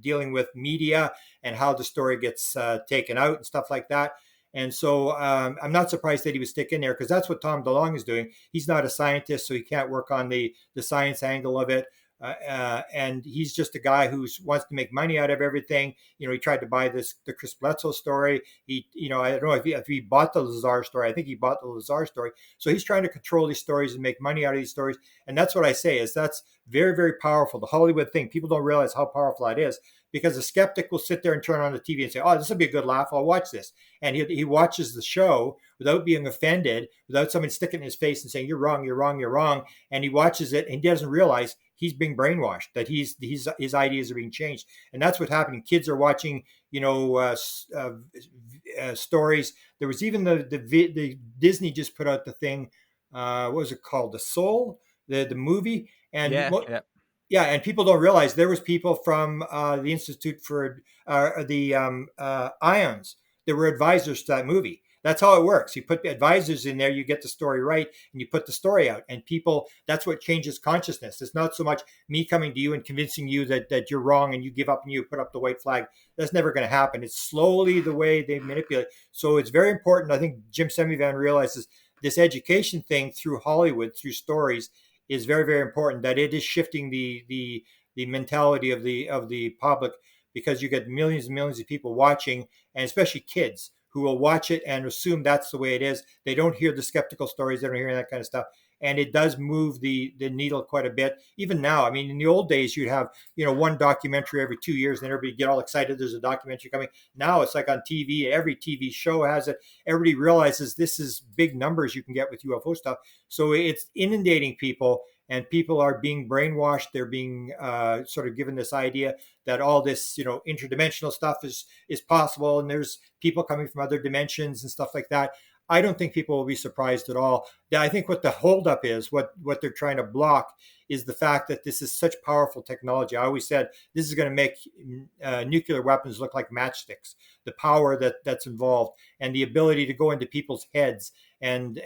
dealing with media and how the story gets taken out and stuff like that. And so I'm not surprised that he was sticking there, because that's what Tom DeLonge is doing. He's not a scientist, so he can't work on the science angle of it. And he's just a guy who wants to make money out of everything. He tried to buy the Chris Bledsoe story. I don't know if he bought the Lazar story. I think he bought the Lazar story. So he's trying to control these stories and make money out of these stories. And that's what I say is that's very, very powerful. The Hollywood thing, people don't realize how powerful that is, because a skeptic will sit there and turn on the TV and say, oh, this will be a good laugh. I'll watch this. And he watches the show without being offended, without someone sticking in his face and saying, you're wrong, you're wrong, you're wrong. And he watches it and he doesn't realize he's being brainwashed, that his ideas are being changed. And that's what's happening. Kids are watching, stories. There was even the Disney just put out the thing, what was it called? The Soul, the movie. And yeah, and people don't realize there was people from the Institute for the Ions that were advisors to that movie. That's how it works. You put advisors in there, you get the story right, and you put the story out. And people, that's what changes consciousness. It's not so much me coming to you and convincing you that you're wrong and you give up and you put up the white flag. That's never going to happen. It's slowly the way they manipulate. So it's very important. I think Jim Semivan realizes this education thing through Hollywood, through stories, is very, very important, that it is shifting the mentality of the public, because you get millions and millions of people watching, and especially kids who will watch it and assume that's the way it is. They don't hear the skeptical stories. They don't hear that kind of stuff. And it does move the needle quite a bit. Even now, I mean, in the old days, you'd have, one documentary every 2 years, and everybody get all excited. There's a documentary coming. Now it's like on TV. Every TV show has it. Everybody realizes this is big numbers you can get with UFO stuff. So it's inundating people, and people are being brainwashed. They're being sort of given this idea that all this, interdimensional stuff is possible, and there's people coming from other dimensions and stuff like that. I don't think people will be surprised at all. I think what the holdup is, what they're trying to block, is the fact that this is such powerful technology. I always said this is going to make nuclear weapons look like matchsticks. The power that's involved, and the ability to go into people's heads and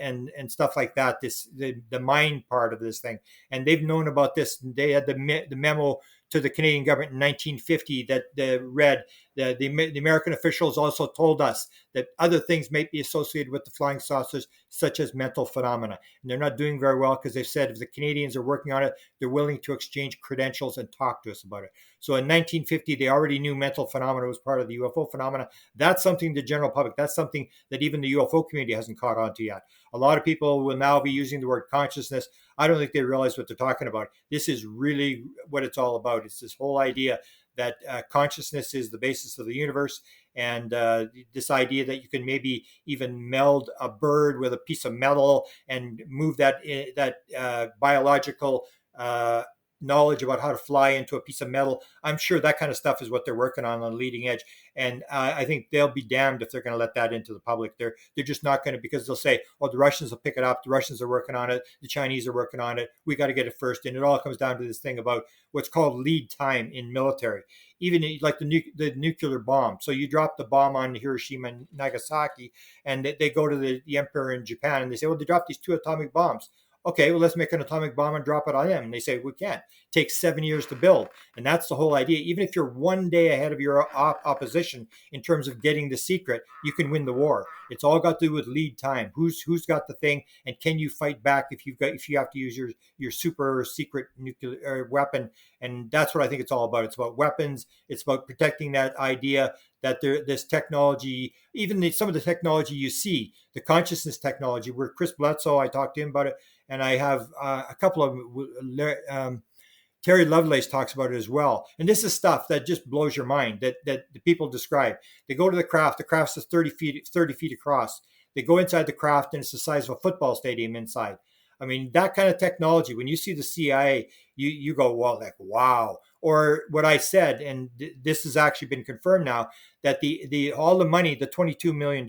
stuff like that. The mind part of this thing, and they've known about this. They had the memo to the Canadian government in 1950 that read the American officials also told us that other things may be associated with the flying saucers, such as mental phenomena. And they're not doing very well, because they've said if the Canadians are working on it, they're willing to exchange credentials and talk to us about it. So in 1950, they already knew mental phenomena was part of the UFO phenomena. That's something the general public, that's something that even the UFO community hasn't caught on to yet. A lot of people will now be using the word consciousness. I don't think they realize what they're talking about. This is really what it's all about. It's this whole idea that consciousness is the basis of the universe, and this idea that you can maybe even meld a bird with a piece of metal and move that biological knowledge about how to fly into a piece of metal. I'm sure that kind of stuff is what they're working on the leading edge. And I think they'll be damned if they're going to let that into the public. They're just not going to, because they'll say, oh, the Russians will pick it up. The Russians are working on it. The Chinese are working on it. We got to get it first. And it all comes down to this thing about what's called lead time in military. Even like the nuclear bomb. So you drop the bomb on Hiroshima and Nagasaki, and they go to the emperor in Japan, and they say, well, they dropped these 2 atomic bombs. Okay, well, let's make an atomic bomb and drop it on them. And they say, we can't. It takes 7 years to build. And that's the whole idea. Even if you're one day ahead of your opposition in terms of getting the secret, you can win the war. It's all got to do with lead time. Who's got the thing, and can you fight back if you have to use your super secret nuclear weapon? And that's what I think it's all about. It's about weapons. It's about protecting that idea that this technology, even some of the technology you see, the consciousness technology, where Chris Bledsoe, I talked to him about it, and I have a couple of Terry Lovelace talks about it as well. And this is stuff that just blows your mind that the people describe. They go to the craft. The craft is 30 feet across. They go inside the craft, and it's the size of a football stadium inside. I mean, that kind of technology, when you see the CIA, you go, well, like, wow. Or what I said, and this has actually been confirmed now, that the all the money, the $22 million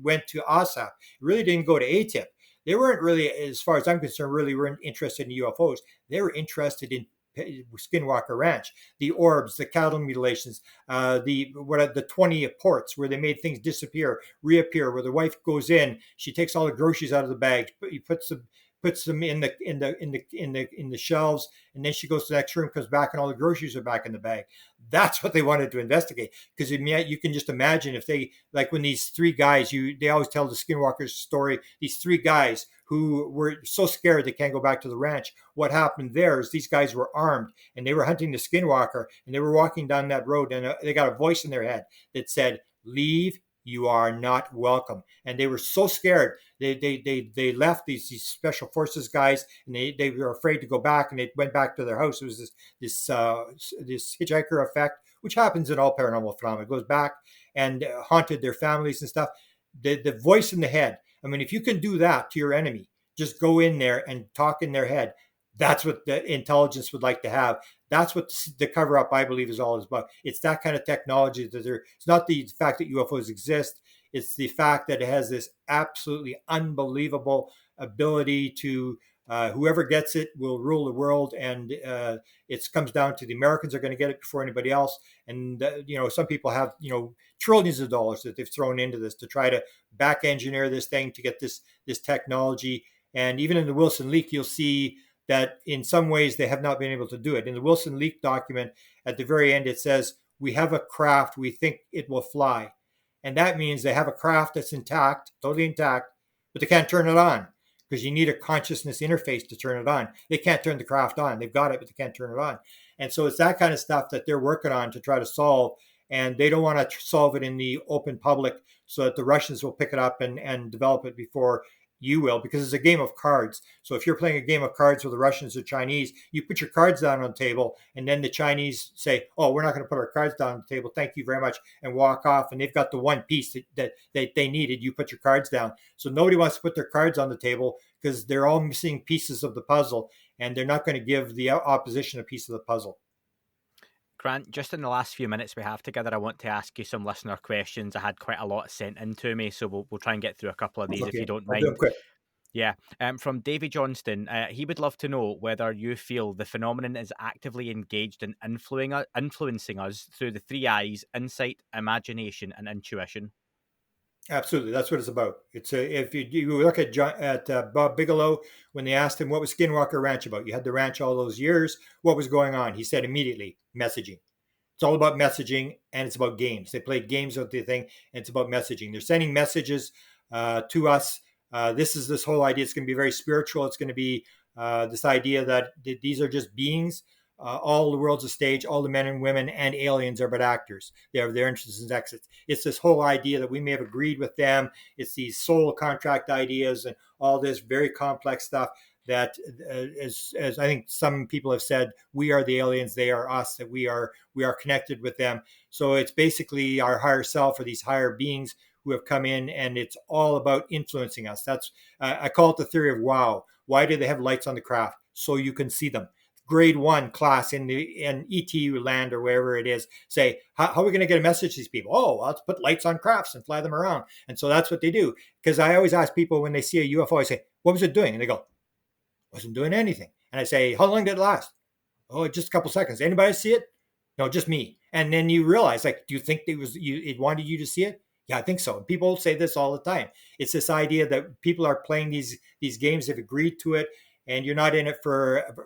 went to ASAP. It really didn't go to ATIP. They weren't really, as far as I'm concerned, really weren't interested in UFOs. They were interested in Skinwalker Ranch, the orbs, the cattle mutilations, the 20 ports where they made things disappear, reappear. Where the wife goes in, she takes all the groceries out of the bag, puts them in the shelves, and then she goes to the next room, comes back, and all the groceries are back in the bag. That's what they wanted to investigate, because you can just imagine if they, like when these three guys, they always tell the Skinwalkers story, these three guys who were so scared they can't go back to the ranch. What happened there is these guys were armed, and they were hunting the Skinwalker, and they were walking down that road, and they got a voice in their head that said, "Leave, you are not welcome." And they were so scared. They left these special forces guys, and they were afraid to go back, and they went back to their house. It was this hitchhiker effect, which happens in all paranormal phenomena. It goes back and haunted their families and stuff. The voice in the head. I mean, if you can do that to your enemy, just go in there and talk in their head. That's what the intelligence would like to have. That's what the cover-up, I believe, is all about. It's that kind of technology that it's not the fact that UFOs exist. It's the fact that it has this absolutely unbelievable ability to, whoever gets it will rule the world. And it comes down to the Americans are going to get it before anybody else. And, some people have, trillions of dollars that they've thrown into this to try to back engineer this thing to get this technology. And even in the Wilson leak, you'll see that in some ways they have not been able to do it. In the Wilson leak document, at the very end, it says, "We have a craft, we think it will fly." And that means they have a craft that's intact, totally intact, but they can't turn it on because you need a consciousness interface to turn it on. They can't turn the craft on. They've got it, but they can't turn it on. And so it's that kind of stuff that they're working on to try to solve. And they don't want to solve it in the open public so that the Russians will pick it up and develop it before you will, because it's a game of cards. So if you're playing a game of cards with the Russians or Chinese, you put your cards down on the table, and then the Chinese say, "Oh, we're not going to put our cards down on the table. Thank you very much," and walk off. And they've got the one piece that they needed. You put your cards down. So nobody wants to put their cards on the table because they're all missing pieces of the puzzle, and they're not going to give the opposition a piece of the puzzle. Grant, just in the last few minutes we have together, I want to ask you some listener questions. I had quite a lot sent in to me, so we'll try and get through a couple of these if you don't mind. I'll do them quick. Yeah. From Davy Johnston, he would love to know whether you feel the phenomenon is actively engaged in influencing us through the three eyes: insight, imagination, and intuition. Absolutely, that's what it's about. It's if you look at Bob Bigelow, when they asked him what was Skinwalker Ranch about, you had the ranch all those years. What was going on? He said immediately, messaging. It's all about messaging, and it's about games. They played games with the thing, and it's about messaging. They're sending messages to us. This whole idea. It's going to be very spiritual. It's going to be this idea that these are just beings. All the world's a stage. All the men and women and aliens are but actors. They have their interests and exits. It's this whole idea that we may have agreed with them. It's these soul contract ideas and all this very complex stuff that, as I think some people have said, we are the aliens, they are us, that we are connected with them. So it's basically our higher self or these higher beings who have come in, and it's all about influencing us. That's I call it the theory of wow. Why do they have lights on the craft? So you can see them. Grade 1 class in ET land or wherever it is, say, how are we going to get a message to these people? Oh, well, let's put lights on crafts and fly them around. And so that's what they do. Because I always ask people when they see a UFO, I say, what was it doing? And they go, wasn't doing anything. And I say, how long did it last? Oh, just a couple seconds. Anybody see it? No, just me. And then you realize, like, do you think it wanted you to see it? Yeah, I think so. And people say this all the time. It's this idea that people are playing these games, they've agreed to it, and you're not in it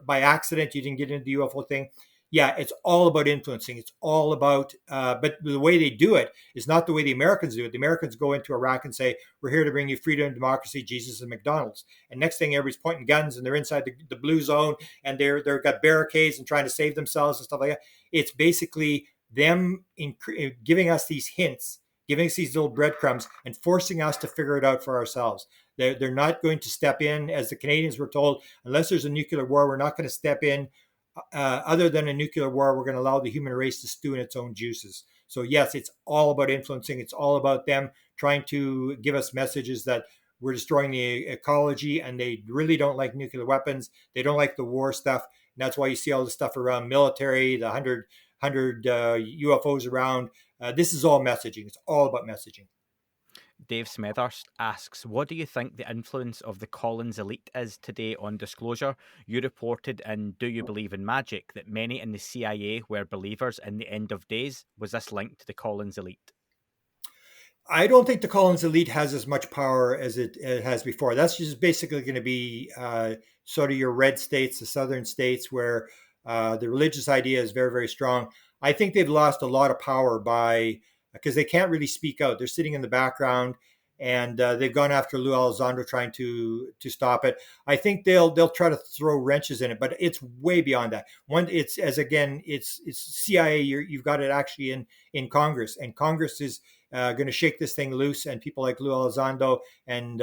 by accident. You didn't get into the UFO thing. Yeah, it's all about influencing. It's all about, but the way they do it is not the way the Americans do it. The Americans go into Iraq and say, we're here to bring you freedom, democracy, Jesus, and McDonald's. And next thing, everybody's pointing guns, and they're inside the blue zone, and they've got barricades and trying to save themselves and stuff like that. It's basically them giving us these hints, giving us these little breadcrumbs, and forcing us to figure it out for ourselves. They're not going to step in, as the Canadians were told, unless there's a nuclear war, we're not going to step in. Other than a nuclear war, we're going to allow the human race to stew in its own juices. So yes, it's all about influencing. It's all about them trying to give us messages that we're destroying the ecology, and they really don't like nuclear weapons. They don't like the war stuff. And that's why you see all the stuff around military, the 100 UFOs around. This is all messaging. It's all about messaging. Dave Smethurst asks, what do you think the influence of the Collins elite is today on disclosure? You reported in Do You Believe in Magic that many in the CIA were believers in the end of days. Was this linked to the Collins elite? I don't think the Collins elite has as much power as it has before. That's just basically going to be sort of your red states, the southern states, where the religious idea is very, very strong. I think they've lost a lot of power because they can't really speak out. They're sitting in the background, and they've gone after Lou Elizondo trying to stop it. I think they'll try to throw wrenches in it, but it's way beyond that. It's CIA. You've got it actually in Congress, and Congress is going to shake this thing loose, and people like Lou Elizondo and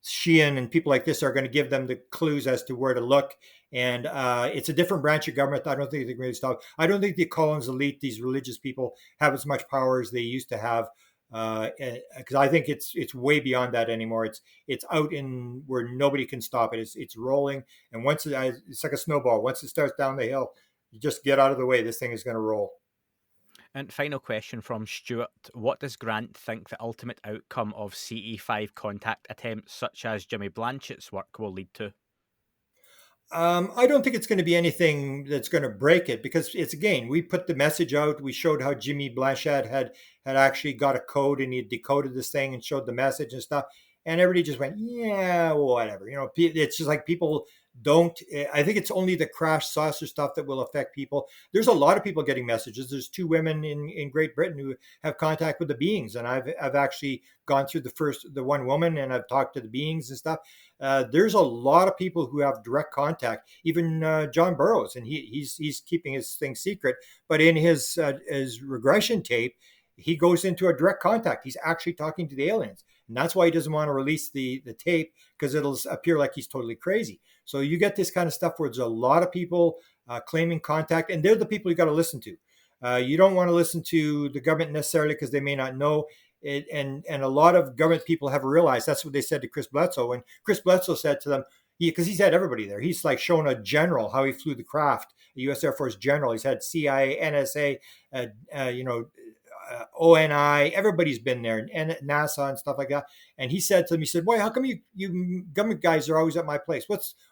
Sheehan and people like this are going to give them the clues as to where to look. And it's a different branch of government. I don't think they're going to stop. I don't think the Collins elite, these religious people, have as much power as they used to have. Because I think it's way beyond that anymore. It's out in where nobody can stop it. It's rolling, and once it's like a snowball. Once it starts down the hill, you just get out of the way. This thing is going to roll. And final question from Stuart. What does Grant think the ultimate outcome of CE5 contact attempts such as Jimmy Blanchett's work will lead to? I don't think it's going to be anything that's going to break it, because we put the message out. We showed how Jimmy Blanchett had actually got a code, and he had decoded this thing and showed the message and stuff. And everybody just went, yeah, whatever. It's just like people don't. I think it's only the crash saucer stuff that will affect people. There's a lot of people getting messages. There's 2 women in Great Britain who have contact with the beings, and I've actually gone through the one woman, and I've talked to the beings and stuff. There's a lot of people who have direct contact. Even John Burroughs, and he's keeping his thing secret, but in his regression tape, he goes into a direct contact. He's actually talking to the aliens. And that's why he doesn't want to release the tape, because it'll appear like he's totally crazy. So you get this kind of stuff where there's a lot of people claiming contact, and they're the people you got to listen to. You don't want to listen to the government necessarily, because they may not know it. And a lot of government people have realized that's what they said to Chris Bledsoe. When Chris Bledsoe said to them, because he's had everybody there. He's like shown a general how he flew the craft, a U.S. Air Force general. He's had CIA, NSA, ONI, everybody's been there, and NASA and stuff like that. And he said to them, he said, "Why? How come you government guys are always at my place?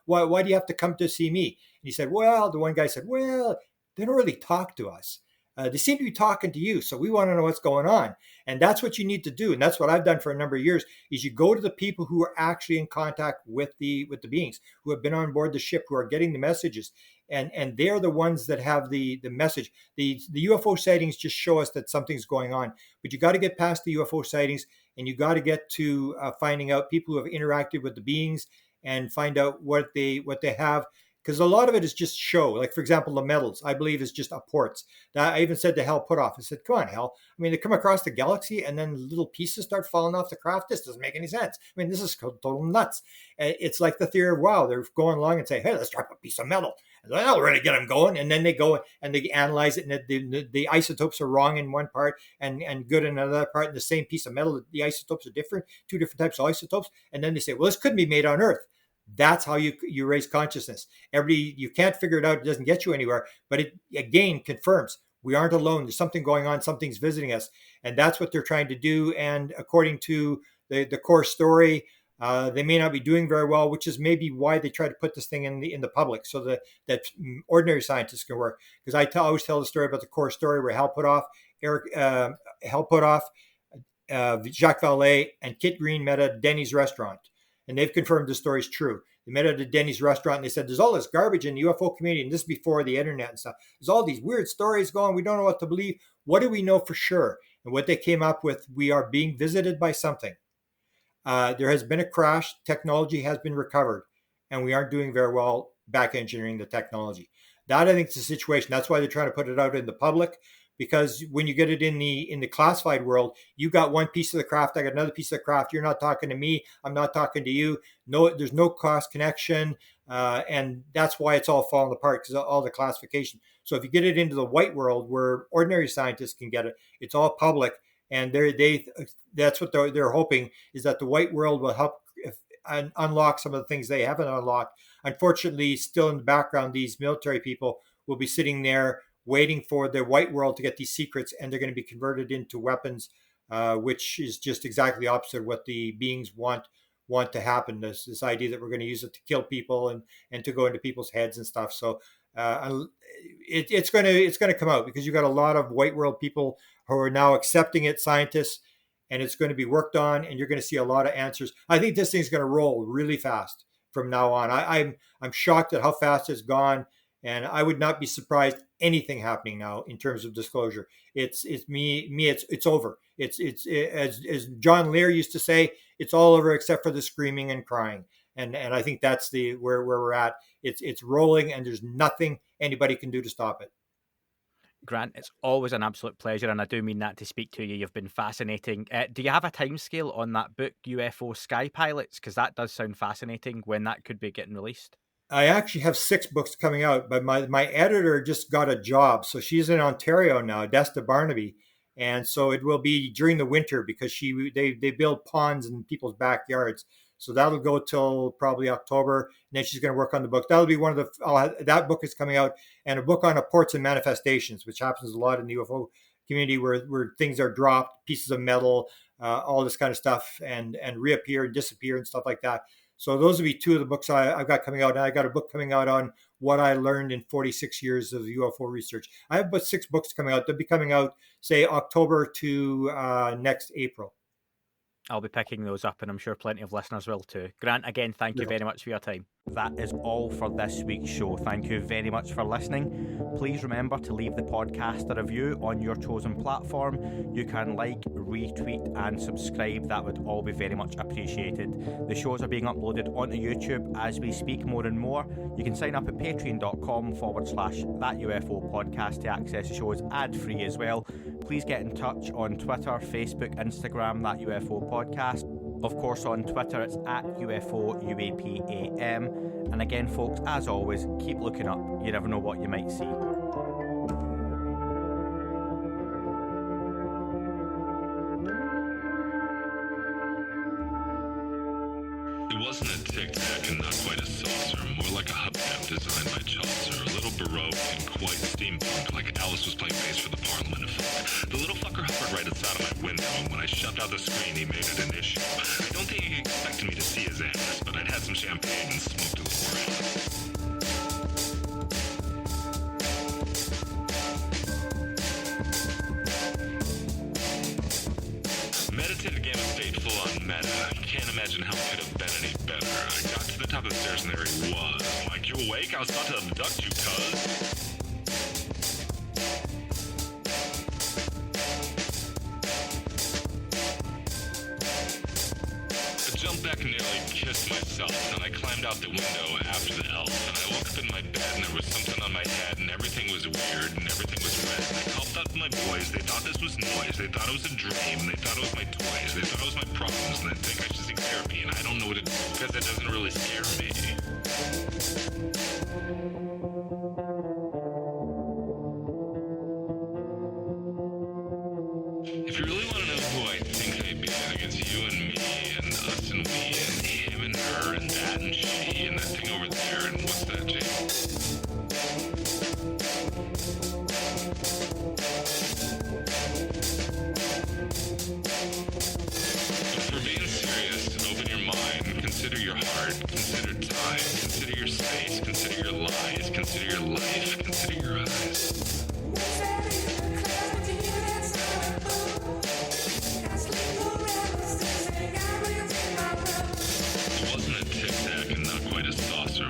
Why do you have to come to see me?" And he said, "Well," the one guy said, "Well, they don't really talk to us. They seem to be talking to you, so we want to know what's going on." And that's what you need to do, and that's what I've done for a number of years. Is you go to the people who are actually in contact with the beings, who have been on board the ship, who are getting the messages, and they're the ones that have the message. The UFO sightings just show us that something's going on, but you got to get past the UFO sightings, and you got to get to finding out people who have interacted with the beings and find out what they have. Because a lot of it is just show. Like, for example, the metals, I believe, is just apports. I even said to Hal Putoff, I said, "Come on, Hal. I mean, they come across the galaxy and then little pieces start falling off the craft. This doesn't make any sense. I mean, this is total nuts." It's like the theory of wow. They're going along and say, "Hey, let's drop a piece of metal." And that'll really get them going. And then they go and they analyze it, and the isotopes are wrong in one part and good in another part. And the same piece of metal, the isotopes are different, 2 different types of isotopes. And then they say, "Well, this couldn't be made on Earth." That's how you raise consciousness. You can't figure it out. It doesn't get you anywhere, but it again confirms we aren't alone. There's something going on. Something's visiting us. And that's what they're trying to do. And according to the core story, they may not be doing very well, which is maybe why they try to put this thing in the public, so that ordinary scientists can work. Because I always tell the story about the core story where Hal Putoff, Jacques Vallée, and Kit Green met at Denny's restaurant. And they've confirmed the story is true. They met at a Denny's restaurant, and they said, "There's all this garbage in the UFO community," and this is before the internet and stuff. "There's all these weird stories going. We don't know what to believe. What do we know for sure?" And what they came up with, we are being visited by something. There has been a crash. Technology has been recovered, and we aren't doing very well back engineering the technology. That, I think, is the situation. That's why they're trying to put it out in the public. because when you get it in the classified world, you got one piece of the craft, I got another piece of the craft. You're not talking to me, I'm not talking to you. No, there's no cross connection, and that's why it's all falling apart, because all the classification. So if you get it into the white world where ordinary scientists can get it, it's all public, and that's what they're hoping, is that the white world will help unlock some of the things they haven't unlocked. Unfortunately, still in the background, these military people will be sitting there waiting for the white world to get these secrets, and they're going to be converted into weapons, which is just exactly opposite of what the beings want to happen. This idea that we're going to use it to kill people and to go into people's heads and stuff. So it's going to come out, because you've got a lot of white world people who are now accepting it, scientists, and it's going to be worked on, and you're going to see a lot of answers. I think this thing's going to roll really fast from now on. I'm shocked at how fast it's gone. And I would not be surprised anything happening now in terms of disclosure. It's over. It's as John Lear used to say, it's all over except for the screaming and crying. And I think that's where we're at. It's rolling, and there's nothing anybody can do to stop it. Grant, it's always an absolute pleasure, and I do mean that to speak to you. You've been fascinating. Do you have a timescale on that book, UFO Sky Pilots? Because that does sound fascinating, when that could be getting released. I actually have 6 books coming out, but my editor just got a job. So she's in Ontario now, Desta Barnaby. And so it will be during the winter, because they build ponds in people's backyards. So that'll go till probably October. And then she's going to work on the book. That'll be one of that book is coming out, and a book on apports and manifestations, which happens a lot in the UFO community, where things are dropped, pieces of metal, all this kind of stuff, and reappear and disappear and stuff like that. So those will be 2 of the books I've got coming out. And I got a book coming out on what I learned in 46 years of UFO research. I have about 6 books coming out. They'll be coming out, say, October to next April. I'll be picking those up, and I'm sure plenty of listeners will too. Grant, again, thank you very much for your time. That is all for this week's show. Thank you very much for listening. Please remember to leave the podcast a review on your chosen platform. You can like, retweet, and subscribe. That would all be very much appreciated. The shows are being uploaded onto YouTube as we speak, more and more. You can sign up at patreon.com/That UFO podcast to access the shows ad-free as well. Please get in touch on Twitter, Facebook, Instagram, That UFO podcast. Of course, on Twitter, it's at UFO UAP AM. And again, folks, as always, keep looking up. You never know what you might see. It wasn't a tic-tac and not quite a saucer, more like a hubcap designed by Chaucer, a little baroque and quite steampunk, like Alice was playing bass for the Parliament of Folk. The little fucker hovered right outside of my window, and when I shoved out the screen, he made it an issue. I don't think he expected me to see his ass, but I'd had some champagne and smoked a little around. Meditated gamma state full on meta. Can't imagine how it could have been any better. I got to the top of the stairs and there he was. Like, you awake? I was about to abduct you, cuz. I jumped back and nearly kissed myself, and I climbed out the window after the elf, and I woke up in my bed and there was something on my head and everything was weird and everything was red. And I called out to my boys. They thought this was noise. They thought it was a dream. They thought it was my toys. They thought it was my problems, and they think I should seek therapy, and I don't know what to do because it doesn't really scare me. If you really want to know who I think I be, I think it's you and me and us and we and him and her and that and she and that thing over there and what's that, Jay? But for being serious, open your mind, consider your heart, consider time, consider your space, consider your lies, consider your life, consider your eyes. It wasn't a tic-tac and not quite a saucer.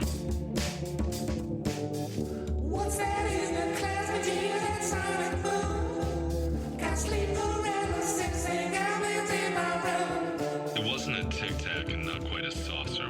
It wasn't a tic-tac and not quite a saucer.